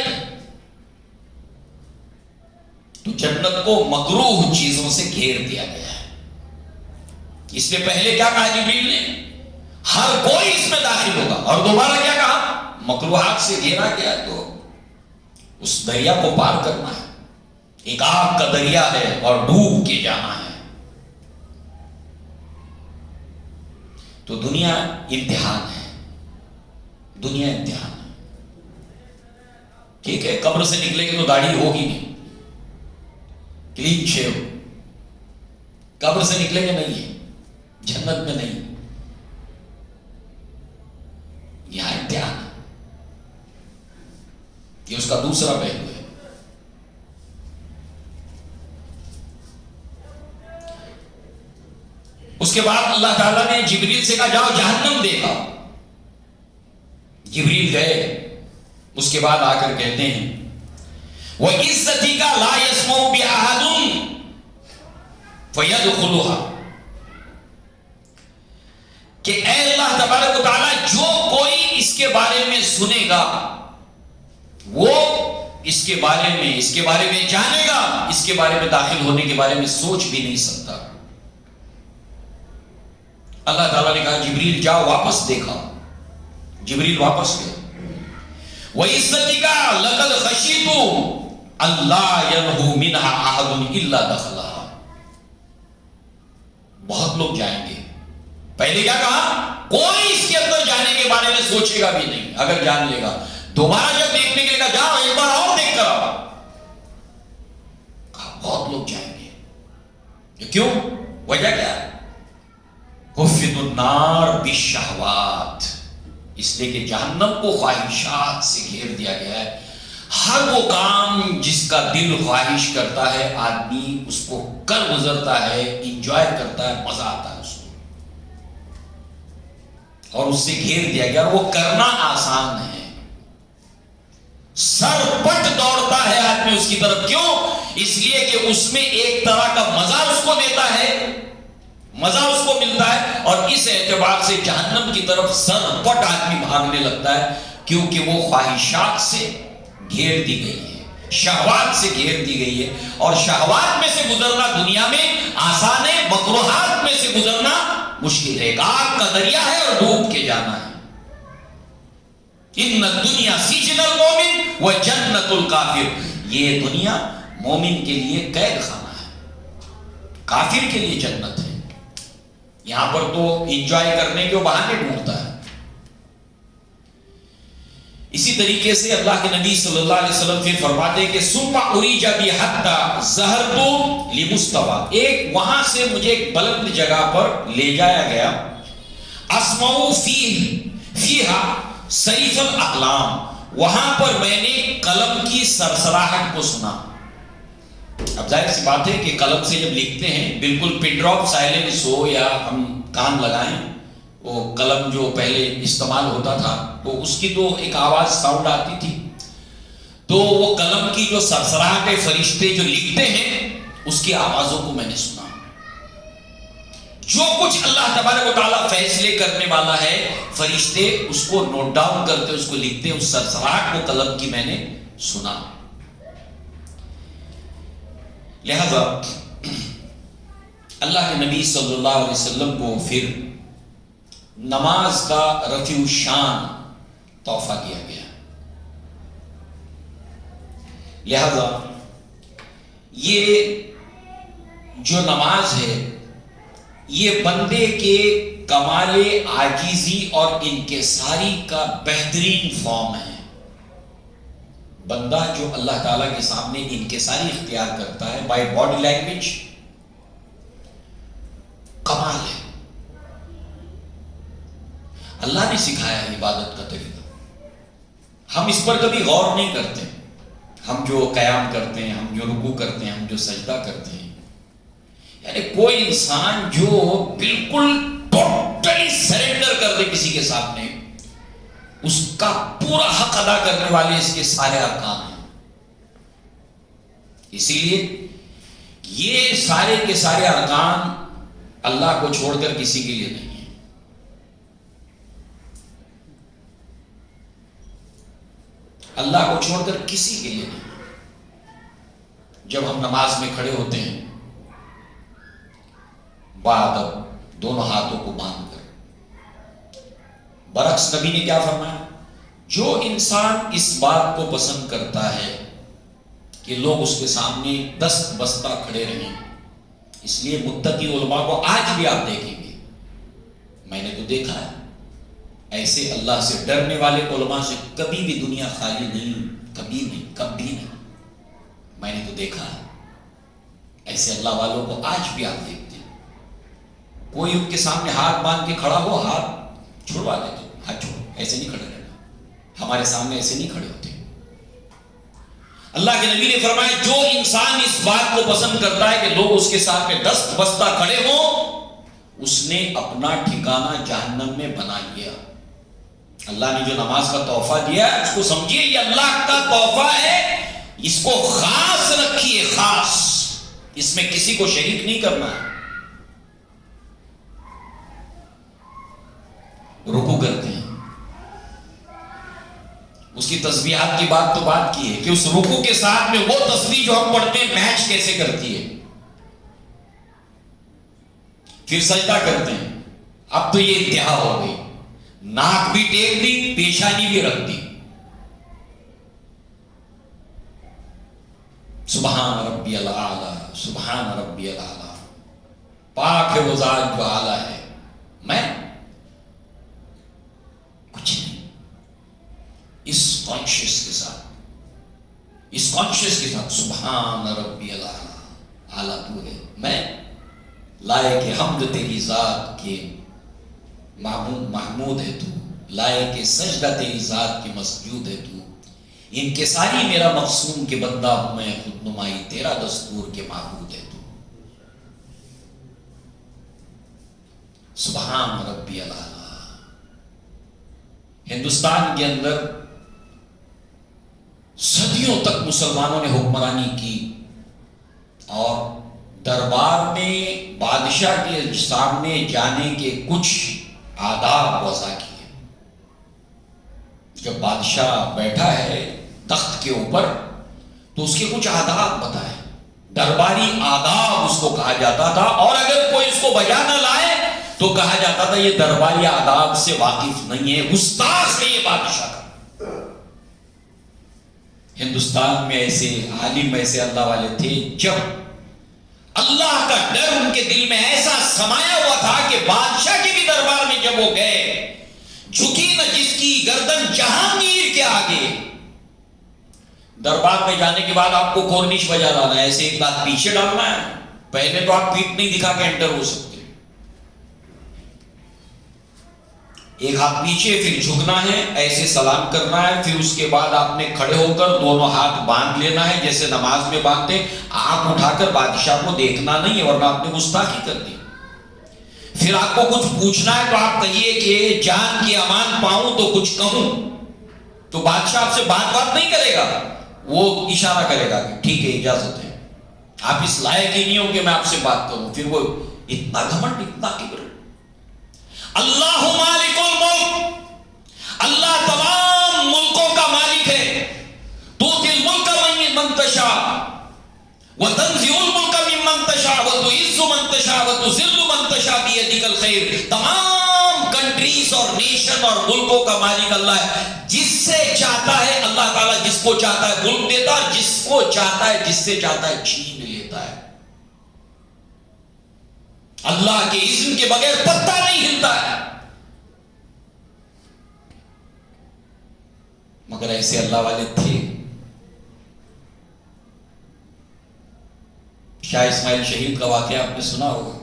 تو جنت کو مکروہ چیزوں سے گھیر دیا گیا ہے. اس لیے پہلے کیا کہا جبریل نے؟ ہر کوئی اس میں داخل ہوگا. اور دوبارہ کیا کہا؟ مکروہات سے گھیرا گیا تو اس دریا کو پار کرنا ہے. ایک آگ کا دریا ہے اور ڈوب کے جانا ہے. تو دنیا امتحان ہے، دنیا امتحان ہے. ٹھیک ہے، قبر سے نکلے گے تو داڑھی ہوگی نہیں، کلین شیو. قبر سے نکلیں گے نہیں ہے، جنت میں نہیں، یہاں امتحان ہے، یہ اس کا دوسرا پہلو ہے۔ اس کے بعد اللہ تعالیٰ نے جبریل سے کہا جاؤ جہنم دیکھا، جبریل گئے، اس کے بعد آ کر کہتے ہیں وَعِزَّتِكَ لَا يَسْمَعُ بِأَحَدٌ فَيَدْخُلُهَا، کہ اے اللہ تبارک و تعالیٰ جو کوئی اس کے بارے میں سنے گا وہ اس کے بارے میں جانے گا، اس کے بارے میں داخل ہونے کے بارے میں سوچ بھی نہیں سکتا۔ اللہ تعالیٰ نے کہا جبریل جاؤ واپس دیکھا، جبریل واپس گئے۔ وَعِزَّتِكَ لَقَدْ خَشِيتُ أَلَّا يَنْهُ مِنْهَا أَحَدٌ إِلَّا دَخَلَهَا، بہت لوگ جائیں گے، پہلے کیا کہا کوئی اس کے اندر جانے کے بارے میں سوچے گا بھی نہیں، اگر جان لے گا دوبارہ جب دیکھنے کے لیے کہا جاؤ ایک بار اور دیکھ کر آؤ، کہا بہت لوگ جائیں گے، کیوں؟ وجہ کیا ہے؟ حفظ النار بالشہوات، اس لیے کہ جہنم کو خواہشات سے گھیر دیا گیا ہے، ہر وہ کام جس کا دل خواہش کرتا ہے آدمی اس کو کر گزرتا ہے، انجوائے کرتا ہے، مزہ آتا ہے اس کو، اور اس سے گھیر دیا گیا، اور وہ کرنا آسان ہے، سر پٹ دوڑتا ہے آدمی اس کی طرف، کیوں؟ اس لیے کہ اس میں ایک طرح کا مزہ اس کو دیتا ہے، مزہ اس کو ملتا ہے، اور اس اعتبار سے جہنم کی طرف سر پٹ آدمی بھاگنے لگتا ہے، کیونکہ وہ خواہشات سے گھیر دی گئی ہے، شہوات سے گھیر دی گئی ہے، اور شہوات میں سے گزرنا دنیا میں آسان ہے، مکروہات میں سے گزرنا مشکل ہے، ایک آگ کا دریا ہے اور ڈوب کے جانا ہے۔ ان الدنیا سجن المومن و جنت الکافر، یہ دنیا مومن کے لیے قید خانہ ہے، کافر کے لیے جنت ہے، یہاں پر تو انجوائے کرنے کے بہانے ڈھونڈتا ہے۔ اسی طریقے سے اللہ کے نبی صلی اللہ علیہ وسلم پھر فرماتے ہیں کہ ثم اریج بی حتی ظہرت لمستوی، ایک وہاں سے مجھے ایک بلند جگہ پر لے جایا گیا، اسمع فیہا صریف الاقلام، وہاں پر میں نے قلم کی سرسراہٹ کو سنا۔ اب ظاہر سی بات ہے کہ قلم سے جب لکھتے ہیں بالکل پن ڈراپ سائلنس ہو یا ہم کان لگائیں، وہ قلم جو پہلے استعمال ہوتا تھا تو اس کی تو ایک آواز ساؤنڈ آتی تھی، تو وہ قلم کی جو سرسراہٹ فرشتے جو لکھتے ہیں اس کی آوازوں کو میں نے سنا۔ جو کچھ اللہ تبارک و تعالیٰ فیصلے کرنے والا ہے فرشتے اس کو نوٹ ڈاؤن کرتے، اس کو لکھتے، اس سرسراہٹ کو قلم کی میں نے سنا۔ لہذا اللہ کے نبی صلی اللہ علیہ وسلم کو پھر نماز کا رفیع الشان تحفہ دیا گیا، لہذا یہ جو نماز ہے یہ بندے کے کمال عاجزی اور انکساری کا بہترین فارم ہے۔ بندہ جو اللہ تعالیٰ کے سامنے انکساری اختیار کرتا ہے بائی باڈی لینگویج، کمال ہے۔ اللہ نے سکھایا ہے عبادت کا طریقہ، ہم اس پر کبھی غور نہیں کرتے، ہم جو قیام کرتے ہیں، ہم جو رکوع کرتے ہیں، ہم جو سجدہ کرتے ہیں، یعنی کوئی انسان جو بالکل ٹوٹلی سرنڈر کر دے کسی کے سامنے، اس کا پورا حق ادا کرنے والے اس کے سارے ارکان ہیں۔ اسی لیے یہ سارے کے سارے ارکان اللہ کو چھوڑ کر کسی کے لیے نہیں ہے۔ اللہ کو چھوڑ کر کسی کے لیے نہیں۔ جب ہم نماز میں کھڑے ہوتے ہیں باادب دونوں ہاتھوں کو باندھ کر، برعکس نبی نے کیا فرمایا؟ جو انسان اس بات کو پسند کرتا ہے کہ لوگ اس کے سامنے دست بستہ کھڑے رہیں، اس لیے متقی علماء کو آج بھی آپ دیکھیں گے، میں نے تو دیکھا ہے ایسے اللہ سے ڈرنے والے علماء سے کبھی بھی دنیا خالی نہیں، کبھی نہیں، کبھی نہیں، میں نے تو دیکھا ہے ایسے اللہ والوں کو آج بھی آپ دیکھتے ہیں۔ کوئی ان کے سامنے ہاتھ باندھ کے کھڑا ہو، ہاتھ چھڑوا دیتے، ہاتھ چھوڑو، ایسے نہیں کھڑے رہنا، ہمارے سامنے ایسے نہیں کھڑے ہوتے۔ اللہ کے نبی نے فرمایا جو انسان اس بات کو پسند کرتا ہے کہ لوگ اس کے ساتھ میں دست بستہ کھڑے ہوں، اس نے اپنا ٹھکانہ جہنم میں بنا لیا۔ اللہ نے جو نماز کا تحفہ دیا ہے اس کو سمجھیے یہ اللہ کا تحفہ ہے، اس کو خاص رکھیے، خاص، اس میں کسی کو شریک نہیں کرنا ہے۔ رکوع کرتے ہیں، اس کی تسبیحات کی بات تو بات کی ہے کہ اس رکوع کے ساتھ میں وہ تسبیح جو ہم پڑھتے ہیں میچ کیسے کرتی ہے۔ پھر سجدہ کرتے ہیں، اب تو یہ انتہا ہو گئی، ناک بھی ٹیک دی، پیشانی بھی رکھ دی۔ سبحان ربی الاعلی، سبحان ربی الاعلی، پاک ہے وہ ذات جو اعلیٰ ہے، میں کچھ نہیں۔ اس کانشیس کے ساتھ، اس کانشیس کے ساتھ سبحان ربی الاعلی، اعلیٰ تو ہے، میں لائق حمد تیری ذات کے محمود ہے تو، لائق سجدہ تیری ذات کے مسجود ہے تو، انکساری میرا مقصوم کے بندہ ہوں میں، خود نمائی تیرا دستور کے معبود ہے تو۔ سبحان ربی الاعلی۔ ہندوستان کے اندر صدیوں تک مسلمانوں نے حکمرانی کی اور دربار میں بادشاہ کے سامنے جانے کے کچھ آداب وضع کیے۔ جب بادشاہ بیٹھا ہے تخت کے اوپر تو اس کے کچھ آداب بتائے، درباری آداب اس کو کہا جاتا تھا، اور اگر کوئی اس کو بجا نہ لائے تو کہا جاتا تھا یہ درباری آداب سے واقف نہیں ہے، گستاخ ہے یہ بادشاہ کا۔ ہندوستان میں ایسے عالم، ایسے اللہ والے تھے، جب اللہ کا ڈر ان کے دل میں ایسا سمایا ہوا تھا کہ بادشاہ کے بھی دربار میں جب وہ گئے، جھکی نہ جس کی گردن جہانگیر کے آگے۔ دربار میں جانے کے بعد آپ کو کورنیش بجا لانا ہے، ایسے ایک ہاتھ پیچھے ڈالنا ہے، پہلے تو آپ پیٹ نہیں دکھا کے انٹر ہو سکتے، ایک ہاتھ پیچھے، پھر جھکنا ہے، ایسے سلام کرنا ہے، پھر اس کے بعد آپ نے کھڑے ہو کر دونوں ہاتھ باندھ لینا ہے جیسے نماز میں باندھتے، آنکھ اٹھا کر بادشاہ کو دیکھنا نہیں ہے ورنہ آپ نے گستاخی کر دی۔ پھر آپ کو کچھ پوچھنا ہے تو آپ کہیے کہ جان کی امان پاؤں تو کچھ کہوں، تو بادشاہ آپ سے بات نہیں کرے گا، وہ اشارہ کرے گا کہ ٹھیک ہے اجازت ہے، آپ اس لائق ہی نہیں ہو کہ میں آپ سے بات کروں۔ پھر وہ اتنا گھمنڈ، اتنا کبر۔ اللہ مالک الملک، اللہ تمام ملکوں کا مالک ہے، تؤتی الملک من تشاء وتنزع الملک ممن تشاء وتعز من تشاء وتذل من تشاء بیدک الخیر۔ تمام کنٹریز اور نیشن اور ملکوں کا مالک اللہ ہے، جس سے چاہتا ہے اللہ تعالیٰ جس کو چاہتا ہے ملک دیتا ہے، جس کو چاہتا ہے جس سے چاہتا ہے چھین لیتا ہے۔ اللہ کے اذن کے بغیر پتہ نہیں ہلتا ہے۔ مگر ایسے اللہ والے تھے۔ شاہ اسماعیل شہید کا واقعہ آپ نے سنا ہوگا،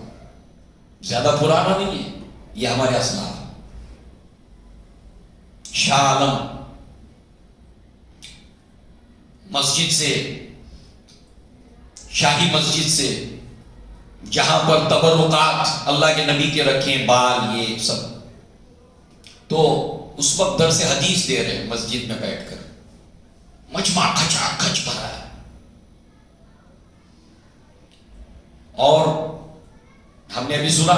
زیادہ پرانا نہیں ہے، یہ ہمارے اسلاف۔ شاہ عالم مسجد سے، شاہی مسجد سے، جہاں پر تبرکات اللہ کے نبی کے رکھیں، بال یہ سب، تو اس وقت درس حدیث دے رہے ہیں مسجد میں بیٹھ کر، مجمع کھچا کھچ بھرا ہے، اور ہم نے ابھی سنا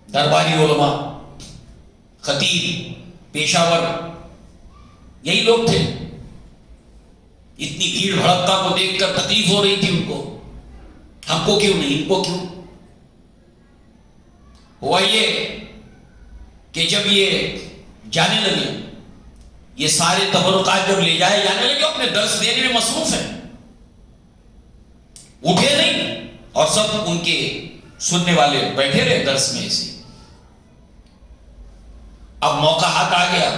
درباری علماء، خطیب، پیشاور، یہی لوگ تھے۔ اتنی بھیڑ بھڑکا کو دیکھ کر تکلیف ہو رہی تھی ان کو، ہم کو کیوں نہیں، ان کو کیوں؟ ہوا یہ کہ جب یہ جانے لگے، یہ سارے تبرکات جب لے جائے جانے لگے، اپنے درس دینے میں مصروف ہیں، اٹھے نہیں، اور سب ان کے سننے والے بیٹھے رہے درس میں ایسے۔ اب موقع ہاتھ آ گیا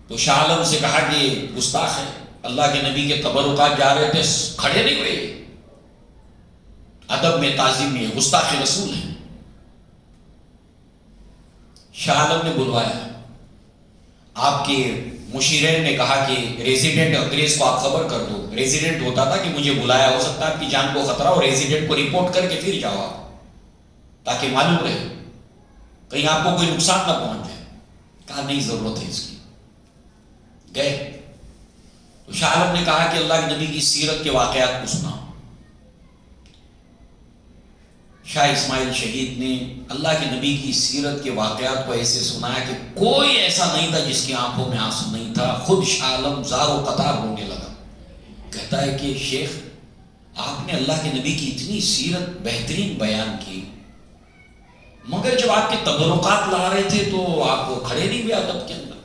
تو شاہ عالم سے کہا کہ گستاخ ہے، اللہ کے نبی کے تبرکات جا رہے تھے، کھڑے نہیں ہوئے، ادب میں تعظیم میں گستاخ رسول ہے، شاہ عالم نے بلوایا، آپ کے مشیرین نے کہا کہ ریزیڈنٹ انگریز کو آپ خبر کر دو. ریزیڈنٹ ہوتا تھا کہ مجھے بلایا، ہو سکتا ہے آپ کی جان کو خطرہ ہو، ریزیڈنٹ کو رپورٹ کر کے پھر جاؤ آپ، تاکہ معلوم رہے کہیں آپ کو کوئی نقصان نہ پہنچ جائے. کہا نہیں ضرورت ہے اس کی. گئے تو شاہ عالم نے کہا کہ اللہ کے نبی کی سیرت کے واقعات کو سنا. شاہ اسماعیل شہید نے اللہ کے نبی کی سیرت کے واقعات کو ایسے سنایا کہ کوئی ایسا نہیں تھا جس کی آنکھوں میں آنسو نہیں تھا. خود شاہ عالم زار و قطار رونے لگا. کہتا ہے کہ شیخ آپ نے اللہ کے نبی کی اتنی سیرت بہترین بیان کی، مگر جب آپ کے تبرکات لا رہے تھے تو آپ کھڑے نہیں ہوئے ادب کے اندر.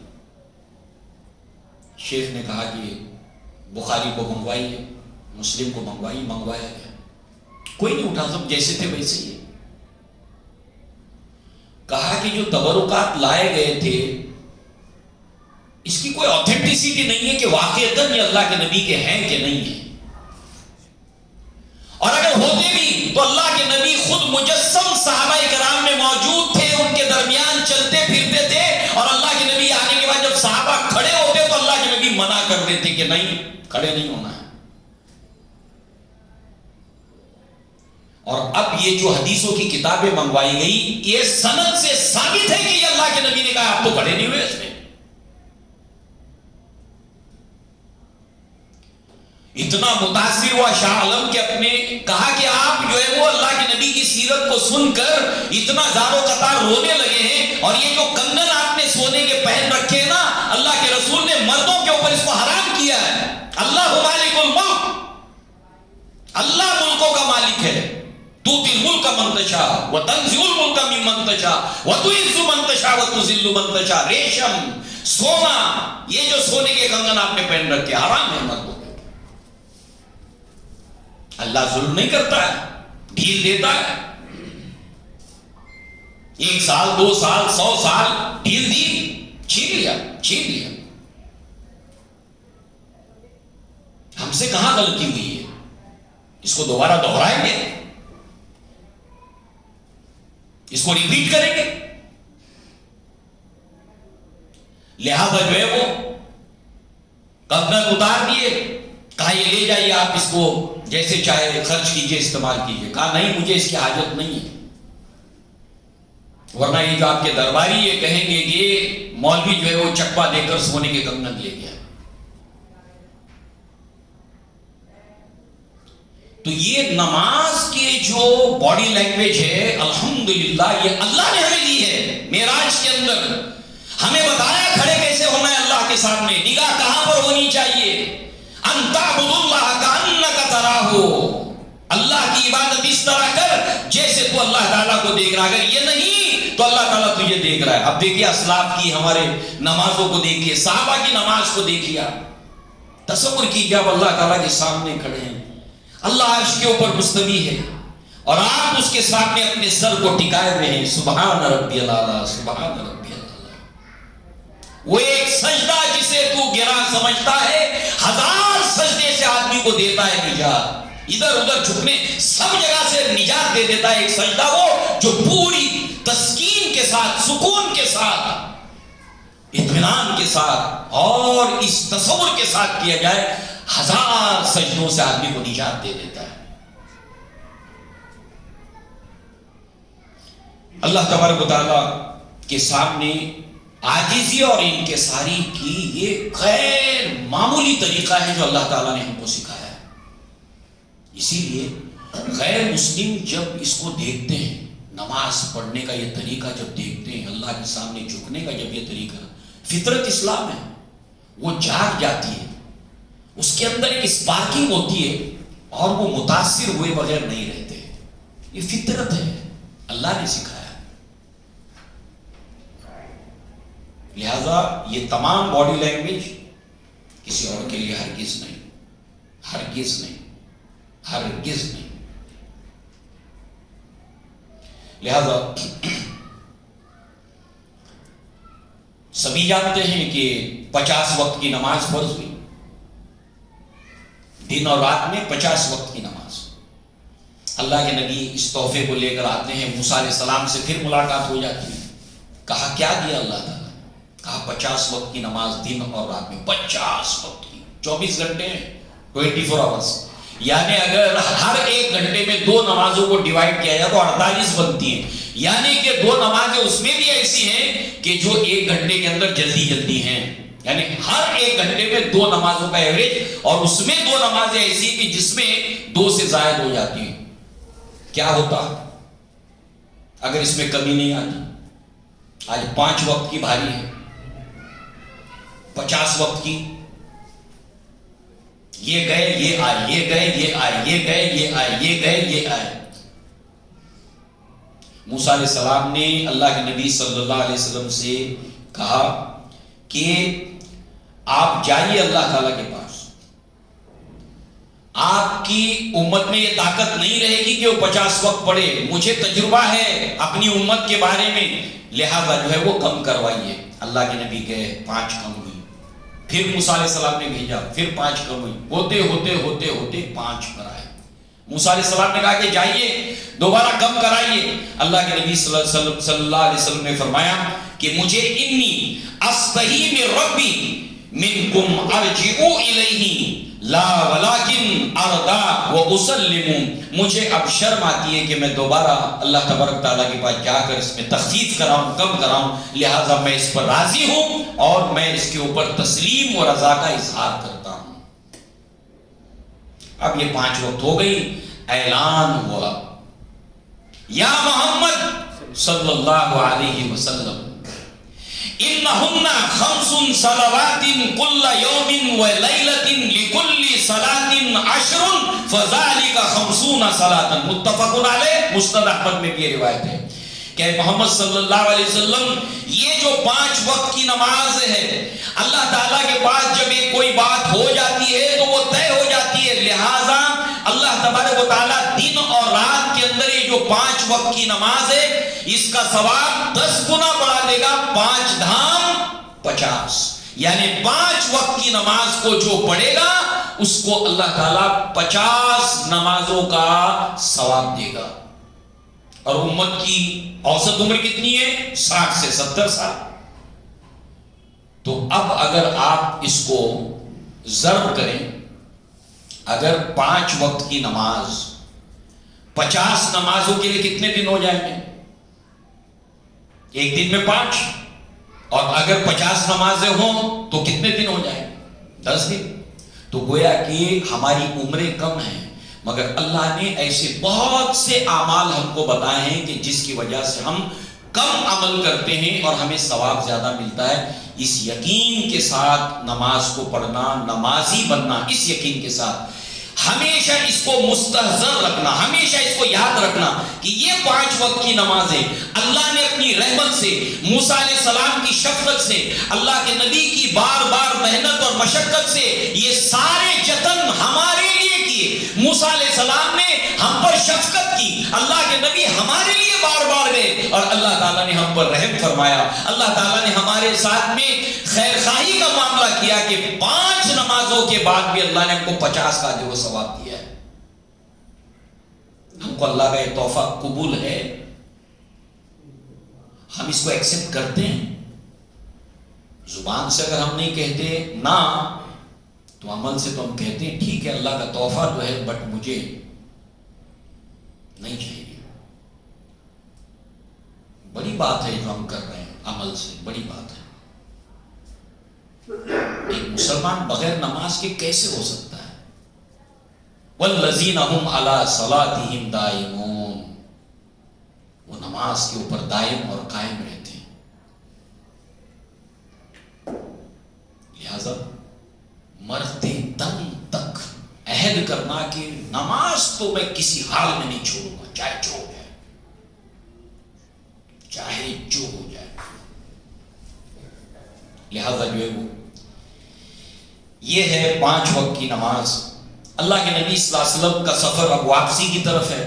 شیخ نے کہا کہ بخاری کو منگوائیے، مسلم کو منگوائیے. منگوایا گیا، کوئی نہیں اٹھا، سب جیسے تھے ویسے ہی. کہا کہ جو تبرکات لائے گئے تھے اس کی کوئی آتھینٹسٹی نہیں ہے کہ واقعتاً یہ اللہ کے نبی کے ہیں کہ نہیں ہیں، اور اگر ہوتے بھی تو اللہ کے نبی خود مجسم صحابہ کرام میں موجود تھے، ان کے درمیان چلتے پھرتے تھے، اور اللہ کے نبی آنے کے بعد جب صحابہ کھڑے ہوتے تو اللہ کے نبی منع کر دیتے کہ نہیں، کھڑے نہیں ہونا ہے. اور اب یہ جو حدیثوں کی کتابیں منگوائی گئی، یہ سند سے ثابت ہے کہ یہ اللہ کے نبی نے کہا، آپ تو کھڑے نہیں ہوئے اس میں. اتنا متاثر ہوا شاہ عالم کہ اپنے کہا کہ آپ جو ہے وہ اللہ کے نبی کی سیرت کو سن کر اتنا زار و قطار رونے لگے ہیں، اور یہ جو کنگن آپ نے سونے کے پہن رکھے نا، اللہ کے رسول نے مردوں کے اوپر اس کو حرام کیا ہے. اللہ مالک الملک، اللہ ملکوں کا مالک ہے. تؤتی الملک من تشاء وتنزع الملک ممن تشاء وتعز من تشاء وتذل من تشاء. ریشم، سونا، یہ جو سونے کے کنگن آپ نے پہن رکھے حرام ہے مردوں. اللہ ظلم نہیں کرتا ہے، ڈھیل دیتا ہے. 1 سال 2 سال 100 سال ڈھیل دی، چھین لیا. ہم سے کہاں غلطی ہوئی ہے؟ اس کو دوبارہ دہرائیں گے، اس کو ریپیٹ کریں گے. لہذا جو ہے وہ قبضہ اتار دیے. کہا یہ لے جائیے، آپ اس کو جیسے چاہے خرچ کیجئے، استعمال کیجئے. کہا نہیں، مجھے اس کی حاجت نہیں ہے، ورنہ یہ جو آپ کے درباری یہ کہیں گے کہ یہ مولوی جو ہے وہ چکوا دے کر سونے کے کنگن لے گیا. تو یہ نماز کے جو باڈی لینگویج ہے، الحمدللہ یہ اللہ نے ہمیں دی ہے. معراج کے اندر ہمیں بتایا کھڑے کیسے ہونا ہے اللہ کے سامنے، نگاہ کہاں پر ہونی چاہیے. ان تعبد اللہ کأنک تراہ، اللہ کی عبادت اس طرح کر جیسے تو اللہ تعالیٰ کو دیکھ رہا. اگر یہ نہیں تو اللہ تعالیٰ تجھے دیکھ رہا ہے. اب دیکھیے اسلاف کی ہمارے نمازوں کو دیکھیے، صحابہ کی نماز کو دیکھیے. تصور کیجیے آپ اللہ تعالیٰ کے سامنے کھڑے ہیں، اللہ عرش کے اوپر مستوی ہے، اور آپ اس کے سامنے اپنے سر کو ٹکائے ہوئے ہیں. سبحان ربی الاعلیٰ، سبحان ربی الاعلیٰ. وہ ایک سجدہ جسے تو گرا سمجھتا ہے، 1000 سجدے سے آدمی کو دیتا ہے نجات. ادھر ادھر جھکنے سب جگہ سے نجات دے دیتا ہے ایک سجدہ، وہ جو پوری تسکین کے ساتھ، سکون کے ساتھ، اطمینان کے ساتھ اور اس تصور کے ساتھ کیا جائے، 1000 سجدوں سے آدمی کو نجات دے دیتا ہے. اللہ تبارک و تعالیٰ کے سامنے عاجزی اور انکساری کی یہ غیر معمولی طریقہ ہے جو اللہ تعالیٰ نے ہم کو سکھایا ہے. اسی لیے غیر مسلم جب اس کو دیکھتے ہیں، نماز پڑھنے کا یہ طریقہ جب دیکھتے ہیں، اللہ کے سامنے جھکنے کا جب یہ طریقہ، فطرت اسلام ہے، وہ جاگ جاتی ہے، اس کے اندر ایک اسپارکنگ ہوتی ہے، اور وہ متاثر ہوئے بغیر نہیں رہتے. یہ فطرت ہے، اللہ نے سکھایا. لہذا یہ تمام باڈی لینگویج کسی اور کے لیے ہرگز نہیں، ہرگز نہیں، ہرگز نہیں. لہذا سبھی جانتے ہیں کہ 50 وقت کی نماز فرض ہوئی، دن اور رات میں 50 وقت کی نماز. اللہ کے نبی اس تحفے کو لے کر آتے ہیں، موسیٰ علیہ السلام سے پھر ملاقات ہو جاتی ہے. کہا کیا دیا اللہ تعالیٰ؟ کہا 50 وقت کی نماز دن اور رات میں، 50 وقت کی، 24 گھنٹے ہیں، 24 آورس، یعنی اگر ہر ایک گھنٹے میں 2 نمازوں کو ڈیوائڈ کیا جائے تو 48 بنتی ہیں، یعنی کہ 2 نمازیں اس میں بھی ایسی ہیں کہ جو 1 گھنٹے کے اندر جلدی جلدی ہیں، یعنی ہر ایک گھنٹے میں 2 نمازوں کا ایوریج، اور اس میں 2 نمازیں ایسی ہیں کہ جس میں 2 سے زائد ہو جاتی ہیں۔ کیا ہوتا اگر اس میں کمی نہیں آتی؟ آج 5 وقت کی بھاری ہے، 50 وقت کی، یہ گئے یہ آئے، یہ گئے یہ آئے، یہ گئے یہ آئے، یہ گئے یہ آئے۔ موسیٰ علیہ السلام نے اللہ کے نبی صلی اللہ علیہ وسلم سے کہا کہ آپ جائیے اللہ تعالیٰ کے پاس، آپ کی امت میں یہ طاقت نہیں رہے گی کہ وہ 50 وقت پڑھے، مجھے تجربہ ہے اپنی امت کے بارے میں، لہذا جو ہے وہ کم کروائیے۔ اللہ کے نبی گئے، 5 کم ہوئی، پھر موسیٰ علیہ السلام نے بھیجا، پھر 5 کم ہوئی، ہوتے ہوتے ہوتے ہوتے 5 کرائے۔ موسیٰ علیہ السلام نے کہا کہ جائیے دوبارہ کم کرائیے۔ اللہ کے نبی صلی اللہ علیہ وسلم نے فرمایا کہ مجھے انی استحی من ربی منکم ارجعو الیہ لا ولکن ارضا و اسلم، مجھے اب شرم آتی ہے کہ میں دوبارہ اللہ تبارک تعالیٰ کے پاس جا کر اس میں تخفیف کراؤں، کم کراؤں، لہٰذا میں اس پر راضی ہوں اور میں اس کے اوپر تسلیم و رضا کا اظہار کرتا ہوں۔ اب یہ 5 وقت ہو گئی، اعلان ہوا یا محمد صلی اللہ علیہ وسلم انہن 5 صلوات کل یوم و لیلۃ لکل صلاۃ 10 فذلک 50 صلاۃ، متفق علیہ، مسند احمد میں بھی یہ روایت ہے کہ محمد صلی اللہ علیہ وسلم یہ جو 5 وقت کی نماز ہے، اللہ تعالیٰ کے پاس جب ایک کوئی بات ہو جاتی ہے تو وہ طے ہو جاتی ہے، لہٰذا اللہ تبارک و تعالیٰ دن اور رات کے اندر یہ جو 5 وقت کی نماز ہے اس کا ثواب 10 گنا بڑھا دے گا، 5 دھام 50، یعنی 5 وقت کی نماز کو جو پڑھے گا اس کو اللہ تعالیٰ 50 نمازوں کا ثواب دے گا۔ اور امت کی اوسط عمر کتنی ہے؟ 60 سے 70 سال۔ تو اب اگر آپ اس کو ضرب کریں، اگر 5 وقت کی نماز 50 نمازوں کے لیے کتنے دن ہو جائیں گے؟ ایک دن میں 5، اور اگر 50 نمازیں ہوں تو کتنے دن ہو جائیں گے؟ 10 دن۔ تو گویا کہ ہماری عمریں کم ہیں، مگر اللہ نے ایسے بہت سے اعمال ہم کو بتائے ہیں کہ جس کی وجہ سے ہم کم عمل کرتے ہیں اور ہمیں ثواب زیادہ ملتا ہے۔ اس یقین کے ساتھ نماز کو پڑھنا، نمازی بننا، اس یقین کے ساتھ ہمیشہ اس کو مستحضر رکھنا، ہمیشہ اس کو یاد رکھنا کہ یہ 5 وقت کی نمازیں اللہ نے اپنی رحمت سے، موسیٰ علیہ السلام کی شفقت سے، اللہ کے نبی کی بار بار محنت اور مشقت سے یہ سارے جتن ہمارے لیے کیے۔ موسیٰ علیہ السلام نے ہم پر شفقت کی، اللہ کے نبی ہمارے لیے بار بار گئے، اور اللہ تعالیٰ نے ہم پر رحم فرمایا، اللہ تعالیٰ نے ہمارے ساتھ میں خیر خواہی کا معاملہ کیا کہ 5 نمازوں کے بعد بھی اللہ نے ہم کو 50 کا اجر و ثواب دیا ہے۔ ہم کو اللہ کا یہ تحفہ قبول ہے، ہم اس کو ایکسپٹ کرتے ہیں۔ زبان سے اگر ہم نہیں کہتے نہ، تو عمل سے تو ہم کہتے ہیں ٹھیک ہے اللہ کا تحفہ جو ہے، بٹ مجھے نہیں چاہیے۔ بڑی بات ہے جو ہم کر رہے ہیں، عمل سے بڑی بات ہے۔ ایک مسلمان بغیر نماز کے کیسے ہو سکتا ہے؟ والذین هم علی صلاتهم دائمون، وہ نماز کے اوپر دائم اور قائم رہتے ہیں۔ لہذا مرتے دم تک عہد کرنا کہ نماز تو میں کسی حال میں نہیں چھوڑوں گا، چاہے جو ہو جائے، چاہے جو ہو جائے۔ لہذا جو ہے وہ یہ ہے 5 وقت کی نماز۔ اللہ کے نبی صلی اللہ علیہ وسلم کا سفر اب واپسی کی طرف ہے۔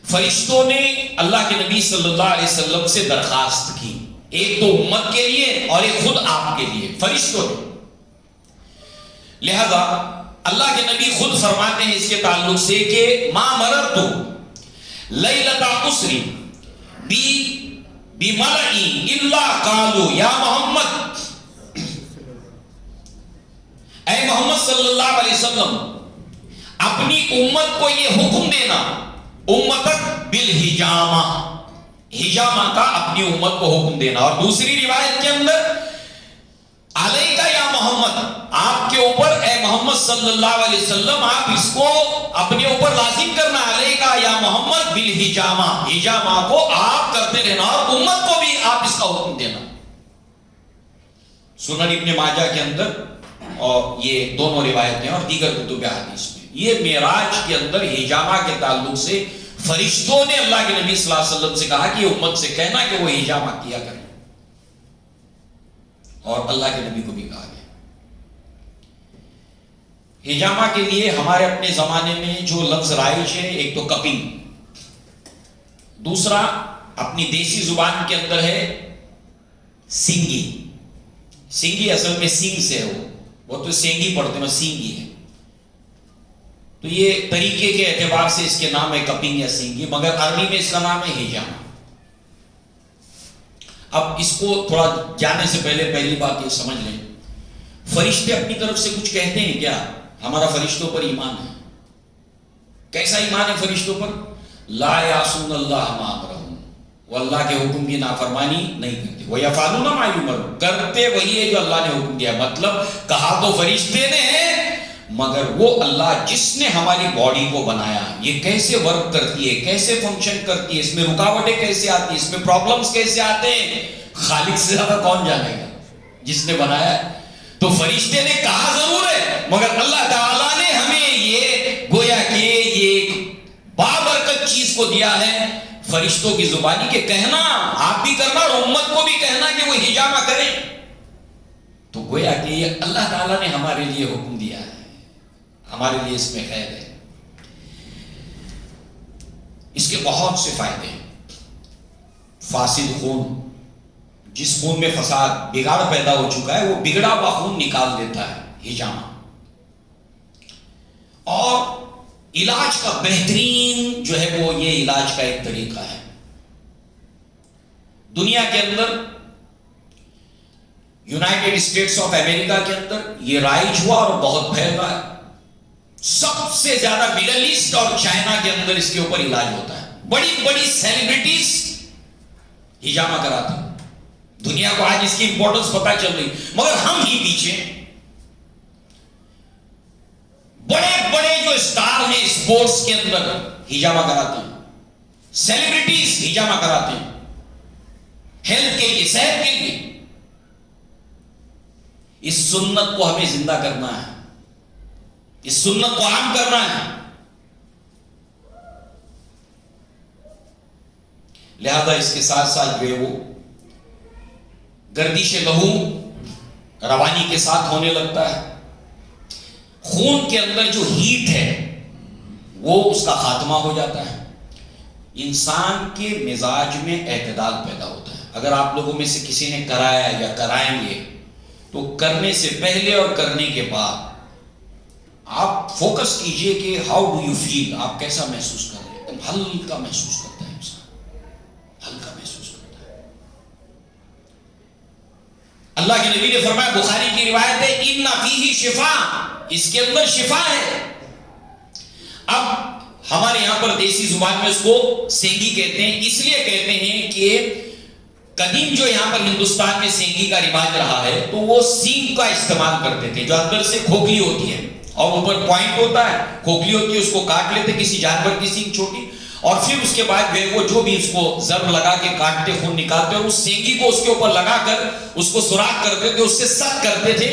فرشتوں نے اللہ کے نبی صلی اللہ علیہ وسلم سے درخواست کی، ایک تو امت کے لیے اور ایک خود آپ کے لیے، فرشتوں نے۔ لہذا اللہ کے نبی خود فرماتے ہیں اس کے تعلق سے کہ ما مررت لیلۃ اسری بی بِمَلَئٍ إِلَّا قَالُوا یا محمد، اے محمد صلی اللہ علیہ وسلم، اپنی امت کو یہ حکم دینا، امتک بالحجامہ، حجامہ کا اپنی امت کو حکم دینا. اور دوسری روایت کے اندر علیکہ یا محمد، آپ کے اوپر اے محمد صلی اللہ علیہ وسلم، آپ اس کو اپنے اوپر لازم کرنا، علیکہ یا محمد بالحجامہ، حجامہ کو آپ کرتے رہنا اور امت کو بھی آپ اس کا حکم دینا. سنن ابن ماجہ کے اندر اور یہ دونوں روایتیں اور دیگر کتب حدیث میں یہ معراج کے اندر حجامہ کے تعلق سے فرشتوں نے اللہ کے نبی صلی اللہ علیہ وسلم سے کہا کہ امت سے کہنا کہ وہ حجامہ کیا کریں، اور اللہ کے نبی کو بھی کہا گیا. حجامہ کے لیے ہمارے اپنے زمانے میں جو لفظ رائج ہے، ایک تو کپنگ، دوسرا اپنی دیسی زبان کے اندر ہے سینگی. سینگی اصل میں سینگ سے ہے، وہ تو سینگی پڑھتے ہیں، سینگی ہے. تو یہ طریقے کے اعتبار سے اس کے نام ہے کپنگ یا سینگی، مگر عربی میں اس کا نام ہے حجامہ. اب اس کو تھوڑا جانے سے پہلے پہلی بات یہ سمجھ لیں، فرشتے اپنی طرف سے کچھ کہتے ہیں کیا؟ ہمارا فرشتوں پر ایمان ہے. کیسا ایمان ہے فرشتوں پر؟ لا یعصون اللہ ما امرہم، وہ اللہ کے حکم کی نافرمانی نہیں کرتے. وَيَفْعَلُونَ مَا یُؤْمَرُونَ، کرتے وہی ہے جو اللہ نے حکم دیا. مطلب کہا تو فرشتے نے ہے، مگر وہ اللہ جس نے ہماری باڈی کو بنایا، یہ کیسے ورک کرتی ہے، کیسے فنکشن کرتی ہے، اس میں رکاوٹیں کیسے آتی ہیں، اس میں پرابلمز کیسے آتے ہیں، خالق سے زیادہ کون جانے گا جس نے بنایا ہے. تو فرشتے نے کہا ضرور ہے، مگر اللہ تعالیٰ نے ہمیں یہ گویا کہ یہ ایک بابرکت چیز کو دیا ہے فرشتوں کی زبانی کے کہنا، آپ بھی کرنا اور امت کو بھی کہنا کہ وہ حجامہ کریں. تو گویا کہ یہ اللہ تعالیٰ نے ہمارے لیے حکم دیا ہے، ہمارے لیے اس میں خیر ہے. اس کے بہت سے فائدے ہیں. فاسد خون، جس خون میں فساد بگاڑ پیدا ہو چکا ہے، وہ بگڑا ہوا خون نکال دیتا ہے حجامہ. اور علاج کا بہترین جو ہے وہ یہ علاج کا ایک طریقہ ہے. دنیا کے اندر یونائٹڈ اسٹیٹس آف امریکہ کے اندر یہ رائج ہوا اور بہت پھیل رہا ہے. سب سے زیادہ مڈل ایسٹ اور چائنا کے اندر اس کے اوپر علاج ہوتا ہے. بڑی بڑی سیلیبریٹیز حجامہ کراتے ہیں. دنیا کو آج اس کی امپورٹنس پتہ چل رہی، مگر ہم ہی پیچھے. بڑے بڑے جو اسٹار ہیں اسپورٹس کے اندر حجامہ کراتے ہیں، سیلیبریٹیز حجامہ کراتے ہیں ہیلتھ کے لیے، صحت کے لیے. اس سنت کو ہمیں زندہ کرنا ہے، اس سنت کو عام کرنا ہے. لہذا اس کے ساتھ ساتھ جو ہے وہ گردش لہو روانی کے ساتھ ہونے لگتا ہے. خون کے اندر جو ہیٹ ہے وہ اس کا خاتمہ ہو جاتا ہے. انسان کے مزاج میں اعتدال پیدا ہوتا ہے. اگر آپ لوگوں میں سے کسی نے کرایا یا کرائیں گے تو کرنے سے پہلے اور کرنے کے بعد آپ فوکس کیجئے کہ ہاؤ ڈو یو فیل، آپ کیسا محسوس کر رہے ہیں. ہلکا محسوس کرتا ہے انسان، ہلکا محسوس کرتا ہے. اللہ کے نبی نے فرمایا، بخاری کی روایت ہے، ان فیہ شفا، اس کے اندر شفا ہے. اب ہمارے یہاں پر دیسی زبان میں اس کو سینگی کہتے ہیں. اس لیے کہتے ہیں کہ قدیم جو یہاں پر ہندوستان میں سینگی کا رواج رہا ہے تو وہ سینگ کا استعمال کرتے تھے، جو اندر سے کھوکھلی ہوتی ہے اور اوپر پوائنٹ ہوتا ہے، کھوکھلی ہوتی ہے، اس کو کاٹ لیتے کسی جانور کی سینگ چھوٹی، اور پھر اس کے بعد وہ جو بھی اس کو ضرب لگا کے کاٹتے، خون نکالتے، اور اس سینگی کو اس کے اوپر لگا کر اس کو سوراخ کرتے تھے، اس سے سک کرتے تھے،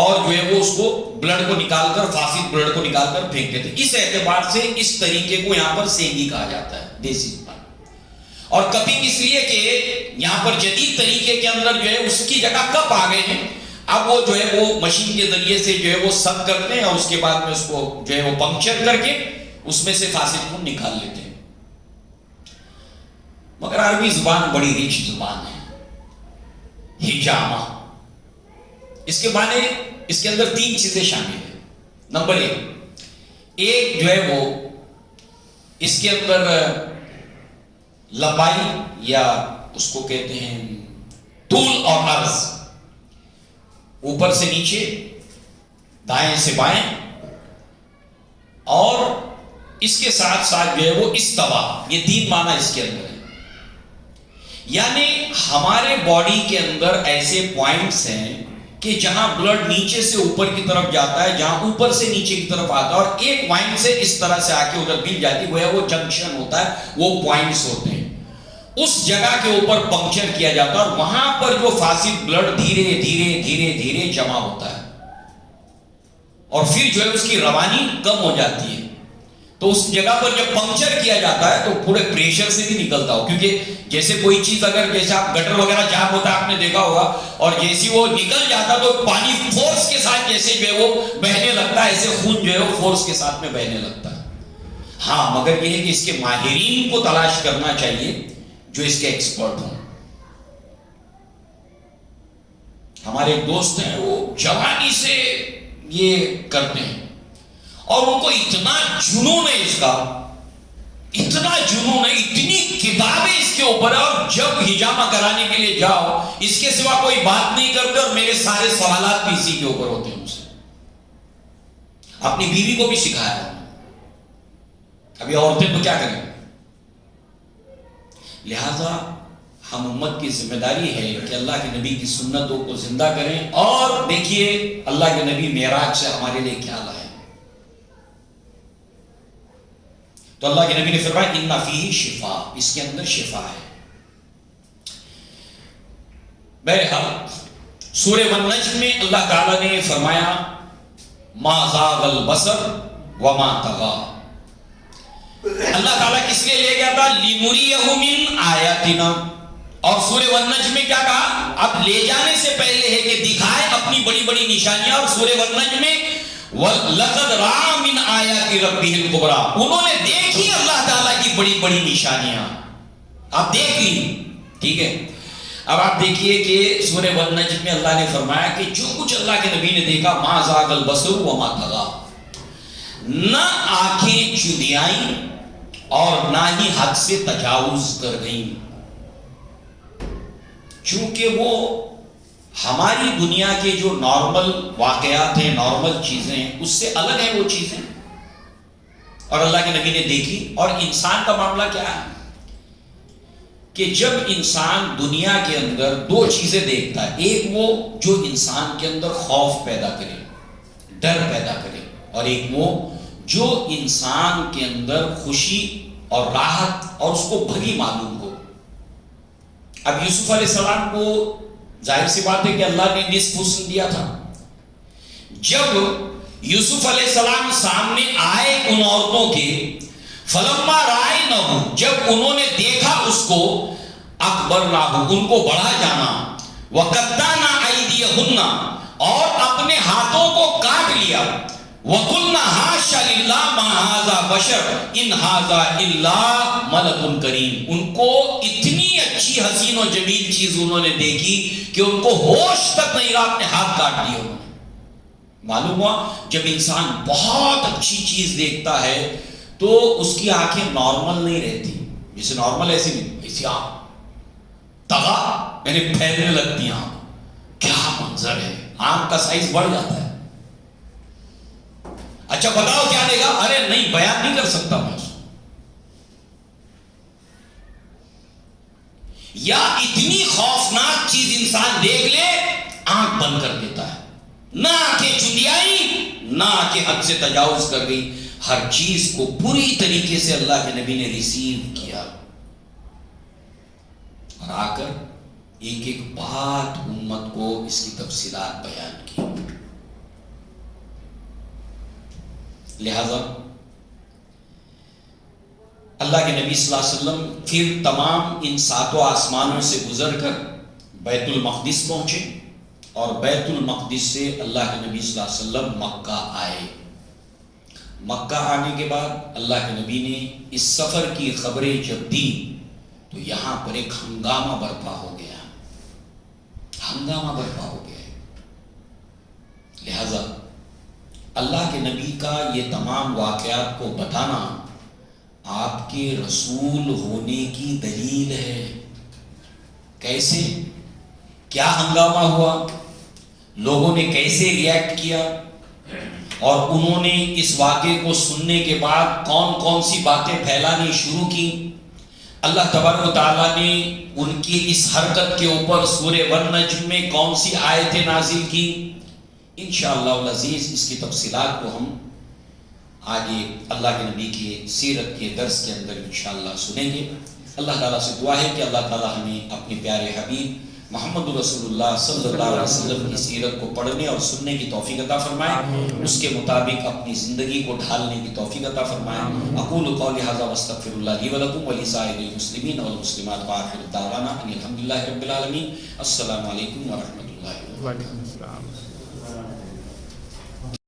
اور جو ہے وہ اس کو بلڈ کو نکال کر، فاسد بلڈ کو نکال کر پھینکتے تھے. اس اعتبار سے اس طریقے کو یہاں پر سینگی کہا جاتا ہے دیسی زبان. اور کپنگ اس لیے کہ یہاں پر جدید طریقے کے اندر جو ہے اس کی جگہ کپ آ گئے ہیں. اب وہ جو ہے وہ مشین کے ذریعے سے جو ہے وہ سک کرتے ہیں اور اس کے بعد میں اس کو جو ہے وہ پنکچر کر کے اس میں سے فاسد خون نکال لیتے ہیں. مگر عربی زبان بڑی ریچ زبان ہے. حجامہ، اس کے معنی، اس کے اندر 3 چیزیں شامل ہیں. نمبر 1 جو ہے وہ اس کے اندر لمبائی یا اس کو کہتے ہیں طول اور عرض، اوپر سے نیچے، دائیں سے بائیں، اور اس کے ساتھ ساتھ جو ہے وہ استوا، یہ 3 معنی اس کے اندر ہے. یعنی ہمارے باڈی کے اندر ایسے پوائنٹس ہیں کہ جہاں بلڈ نیچے سے اوپر کی طرف جاتا ہے، جہاں اوپر سے نیچے کی طرف آتا ہے، اور ایک پوائنٹ سے اس طرح سے آ کے ادھر مل جاتی ہے، وہ جنکشن ہوتا ہے، وہ پوائنٹس ہوتے ہیں. اس جگہ کے اوپر پنکچر کیا جاتا ہے اور وہاں پر جو فاسد بلڈ دھیرے دھیرے دھیرے دھیرے جمع ہوتا ہے اور پھر جو ہے اس کی روانی کم ہو جاتی ہے. تو اس جگہ پر جب پنکچر کیا جاتا ہے تو پورے پریشر سے بھی نکلتا ہو، کیونکہ جیسے کوئی چیز اگر جیسے آپ گٹر وغیرہ جام ہوتا ہے آپ نے دیکھا ہوگا، اور جیسی وہ نکل جاتا تو پانی فورس کے ساتھ جیسے جو ہے وہ بہنے لگتا ہے، ایسے خون جو ہے وہ فورس کے ساتھ میں بہنے لگتا ہے. ہاں مگر یہ ہے کہ اس کے ماہرین کو تلاش کرنا چاہیے جو اس کے ایکسپرٹ ہوں. ہمارے ایک دوست ہیں، وہ جوانی سے یہ کرتے ہیں اور ان کو اتنا جنون ہے اس کا، اتنا جنون ہے، اتنی کتابیں اس کے اوپر ہے، اور جب حجامہ کرانے کے لیے جاؤ اس کے سوا کوئی بات نہیں کرتے، اور میرے سارے سوالات بھی اسی کے اوپر ہوتے ہیں. اسے اپنی بیوی کو بھی سکھایا. ابھی عورتیں تو کیا کریں؟ لہذا ہم امت کی ذمہ داری ہے کہ اللہ کے نبی کی سنتوں کو زندہ کریں. اور دیکھیے اللہ کے نبی معراج سے ہمارے لیے کیا لائے. تو اللہ کے نبی نے فرمایا ان فیہ شفا، اس کے اندر شفا ہے. بہرحال سورہ والنجم میں اللہ تعالیٰ نے فرمایا ما زاغ البصر وما طغى. اللہ تعالیٰ کس لیے لے گیا تھا؟ لِنُرِيَهُ مِنْ آیاتنا. اور سورہ والنجم میں کیا کہا؟ اب لے جانے سے پہلے ہے کہ دکھائے اپنی بڑی بڑی نشانیاں. اور سورہ والنجم میں وَلَقَدْ رَأَىٰ مِنْ آیَاتِ رَبِّهِ الْكُبْرَىٰ، انہوں نے دیکھی اللہ تعالیٰ کی بڑی بڑی نشانیاں. آپ دیکھ لی، ٹھیک ہے. اب آپ دیکھیے کہ سورہ والنجم میں اللہ نے فرمایا کہ جو کچھ اللہ کے نبی نے دیکھا ما زاغ البصر وما طغى، نہ آنکھیں چندیائیں اور نہ ہی حد سے تجاوز کر گئیں. چونکہ وہ ہماری دنیا کے جو نارمل واقعات ہیں، نارمل چیزیں ہیں، اس سے الگ ہیں وہ چیزیں، اور اللہ کے نبی نے دیکھی. اور انسان کا معاملہ کیا ہے کہ جب انسان دنیا کے اندر 2 چیزیں دیکھتا ہے، ایک وہ جو انسان کے اندر خوف پیدا کرے، ڈر پیدا کرے، اور ایک وہ جو انسان کے اندر خوشی اور راحت اور اس کو بھلی معلوم ہو. اب یوسف علیہ السلام کو ظاہر سی بات ہے کہ اللہ نے نصف حسن دیا تھا. جب یوسف علیہ السلام سامنے آئے ان عورتوں کے، فلما رأینہ، جب انہوں نے دیکھا اس کو، اکبرنہ، ان کو بڑھا جانا، وقطعنا ایدیہن، اور اپنے ہاتھوں کو کاٹ لیا، وقلنا حاشا للہ ما ھذا بشر ان ھذا الا ملک کریم. ان کو اتنی اچھی حسین و جمیل چیز انہوں نے دیکھی کہ ان کو ہوش تک نہیں رہا، اپنے ہاتھ کاٹ دیے انہوں نے. معلوم ہوا جب انسان بہت اچھی چیز دیکھتا ہے تو اس کی آنکھیں نارمل نہیں رہتی. جیسے نارمل ایسی نہیں، ایسی آنکھ تغا یعنی پھیلنے لگتی ہیں. کیا منظر ہے، آنکھ کا سائز بڑھ جاتا ہے. اچھا بتاؤ کیا دے گا؟ ارے نہیں، بیان نہیں کر سکتا میں اس کو. یا اتنی خوفناک چیز انسان دیکھ لے آنکھ بند کر دیتا ہے. نہ آنکھیں چندیائی، نہ آنکھیں حد سے تجاوز کر گئی. ہر چیز کو پوری طریقے سے اللہ کے نبی نے ریسیو کیا، اور آ کر ایک ایک بات امت کو اس کی تفصیلات بیان کی. لہذا اللہ کے نبی صلی اللہ علیہ وسلم پھر تمام ان 7 آسمانوں سے گزر کر بیت المقدس پہنچے، اور بیت المقدس سے اللہ کے نبی صلی اللہ علیہ وسلم مکہ آئے. مکہ آنے کے بعد اللہ کے نبی نے اس سفر کی خبریں جب دی تو یہاں پر ایک ہنگامہ برپا ہو گیا، ہنگامہ برپا ہو گیا. لہذا اللہ کے نبی کا یہ تمام واقعات کو بتانا آپ کے رسول ہونے کی دلیل ہے. کیسے کیا ہنگامہ ہوا، لوگوں نے کیسے ریئیکٹ کیا، اور انہوں نے اس واقعے کو سننے کے بعد کون کون سی باتیں پھیلانی شروع کی۔ اللہ تبارک و تعالیٰ نے ان کی اس حرکت کے اوپر سورہ والنجم میں کون سی آیتیں نازل کی، انشاءاللہ العزیز اس کی تفصیلات کو ہم آگے اللہ کے نبی کی سیرت کے درس کے اندر انشاءاللہ سنیں گے۔ اللہ تعالیٰ سے دعا ہے کہ اللہ تعالیٰ ہمیں اپنے پیارے حبیب محمد رسول اللہ صلی اللہ علیہ وسلم کی سیرت کو پڑھنے اور سننے کی توفیق عطا فرمائے، اس کے مطابق اپنی زندگی کو ڈھالنے کی توفیق عطا فرمائے۔ اقول قولی ھذا واستغفر اللہ لی ولکم ولسائر المسلمین والمسلمات وآخر دعوانا ان الحمد للہ رب العالمین۔ السلام علیکم ورحمۃ اللہ وبرکاتہ۔ وعلیکم السلام۔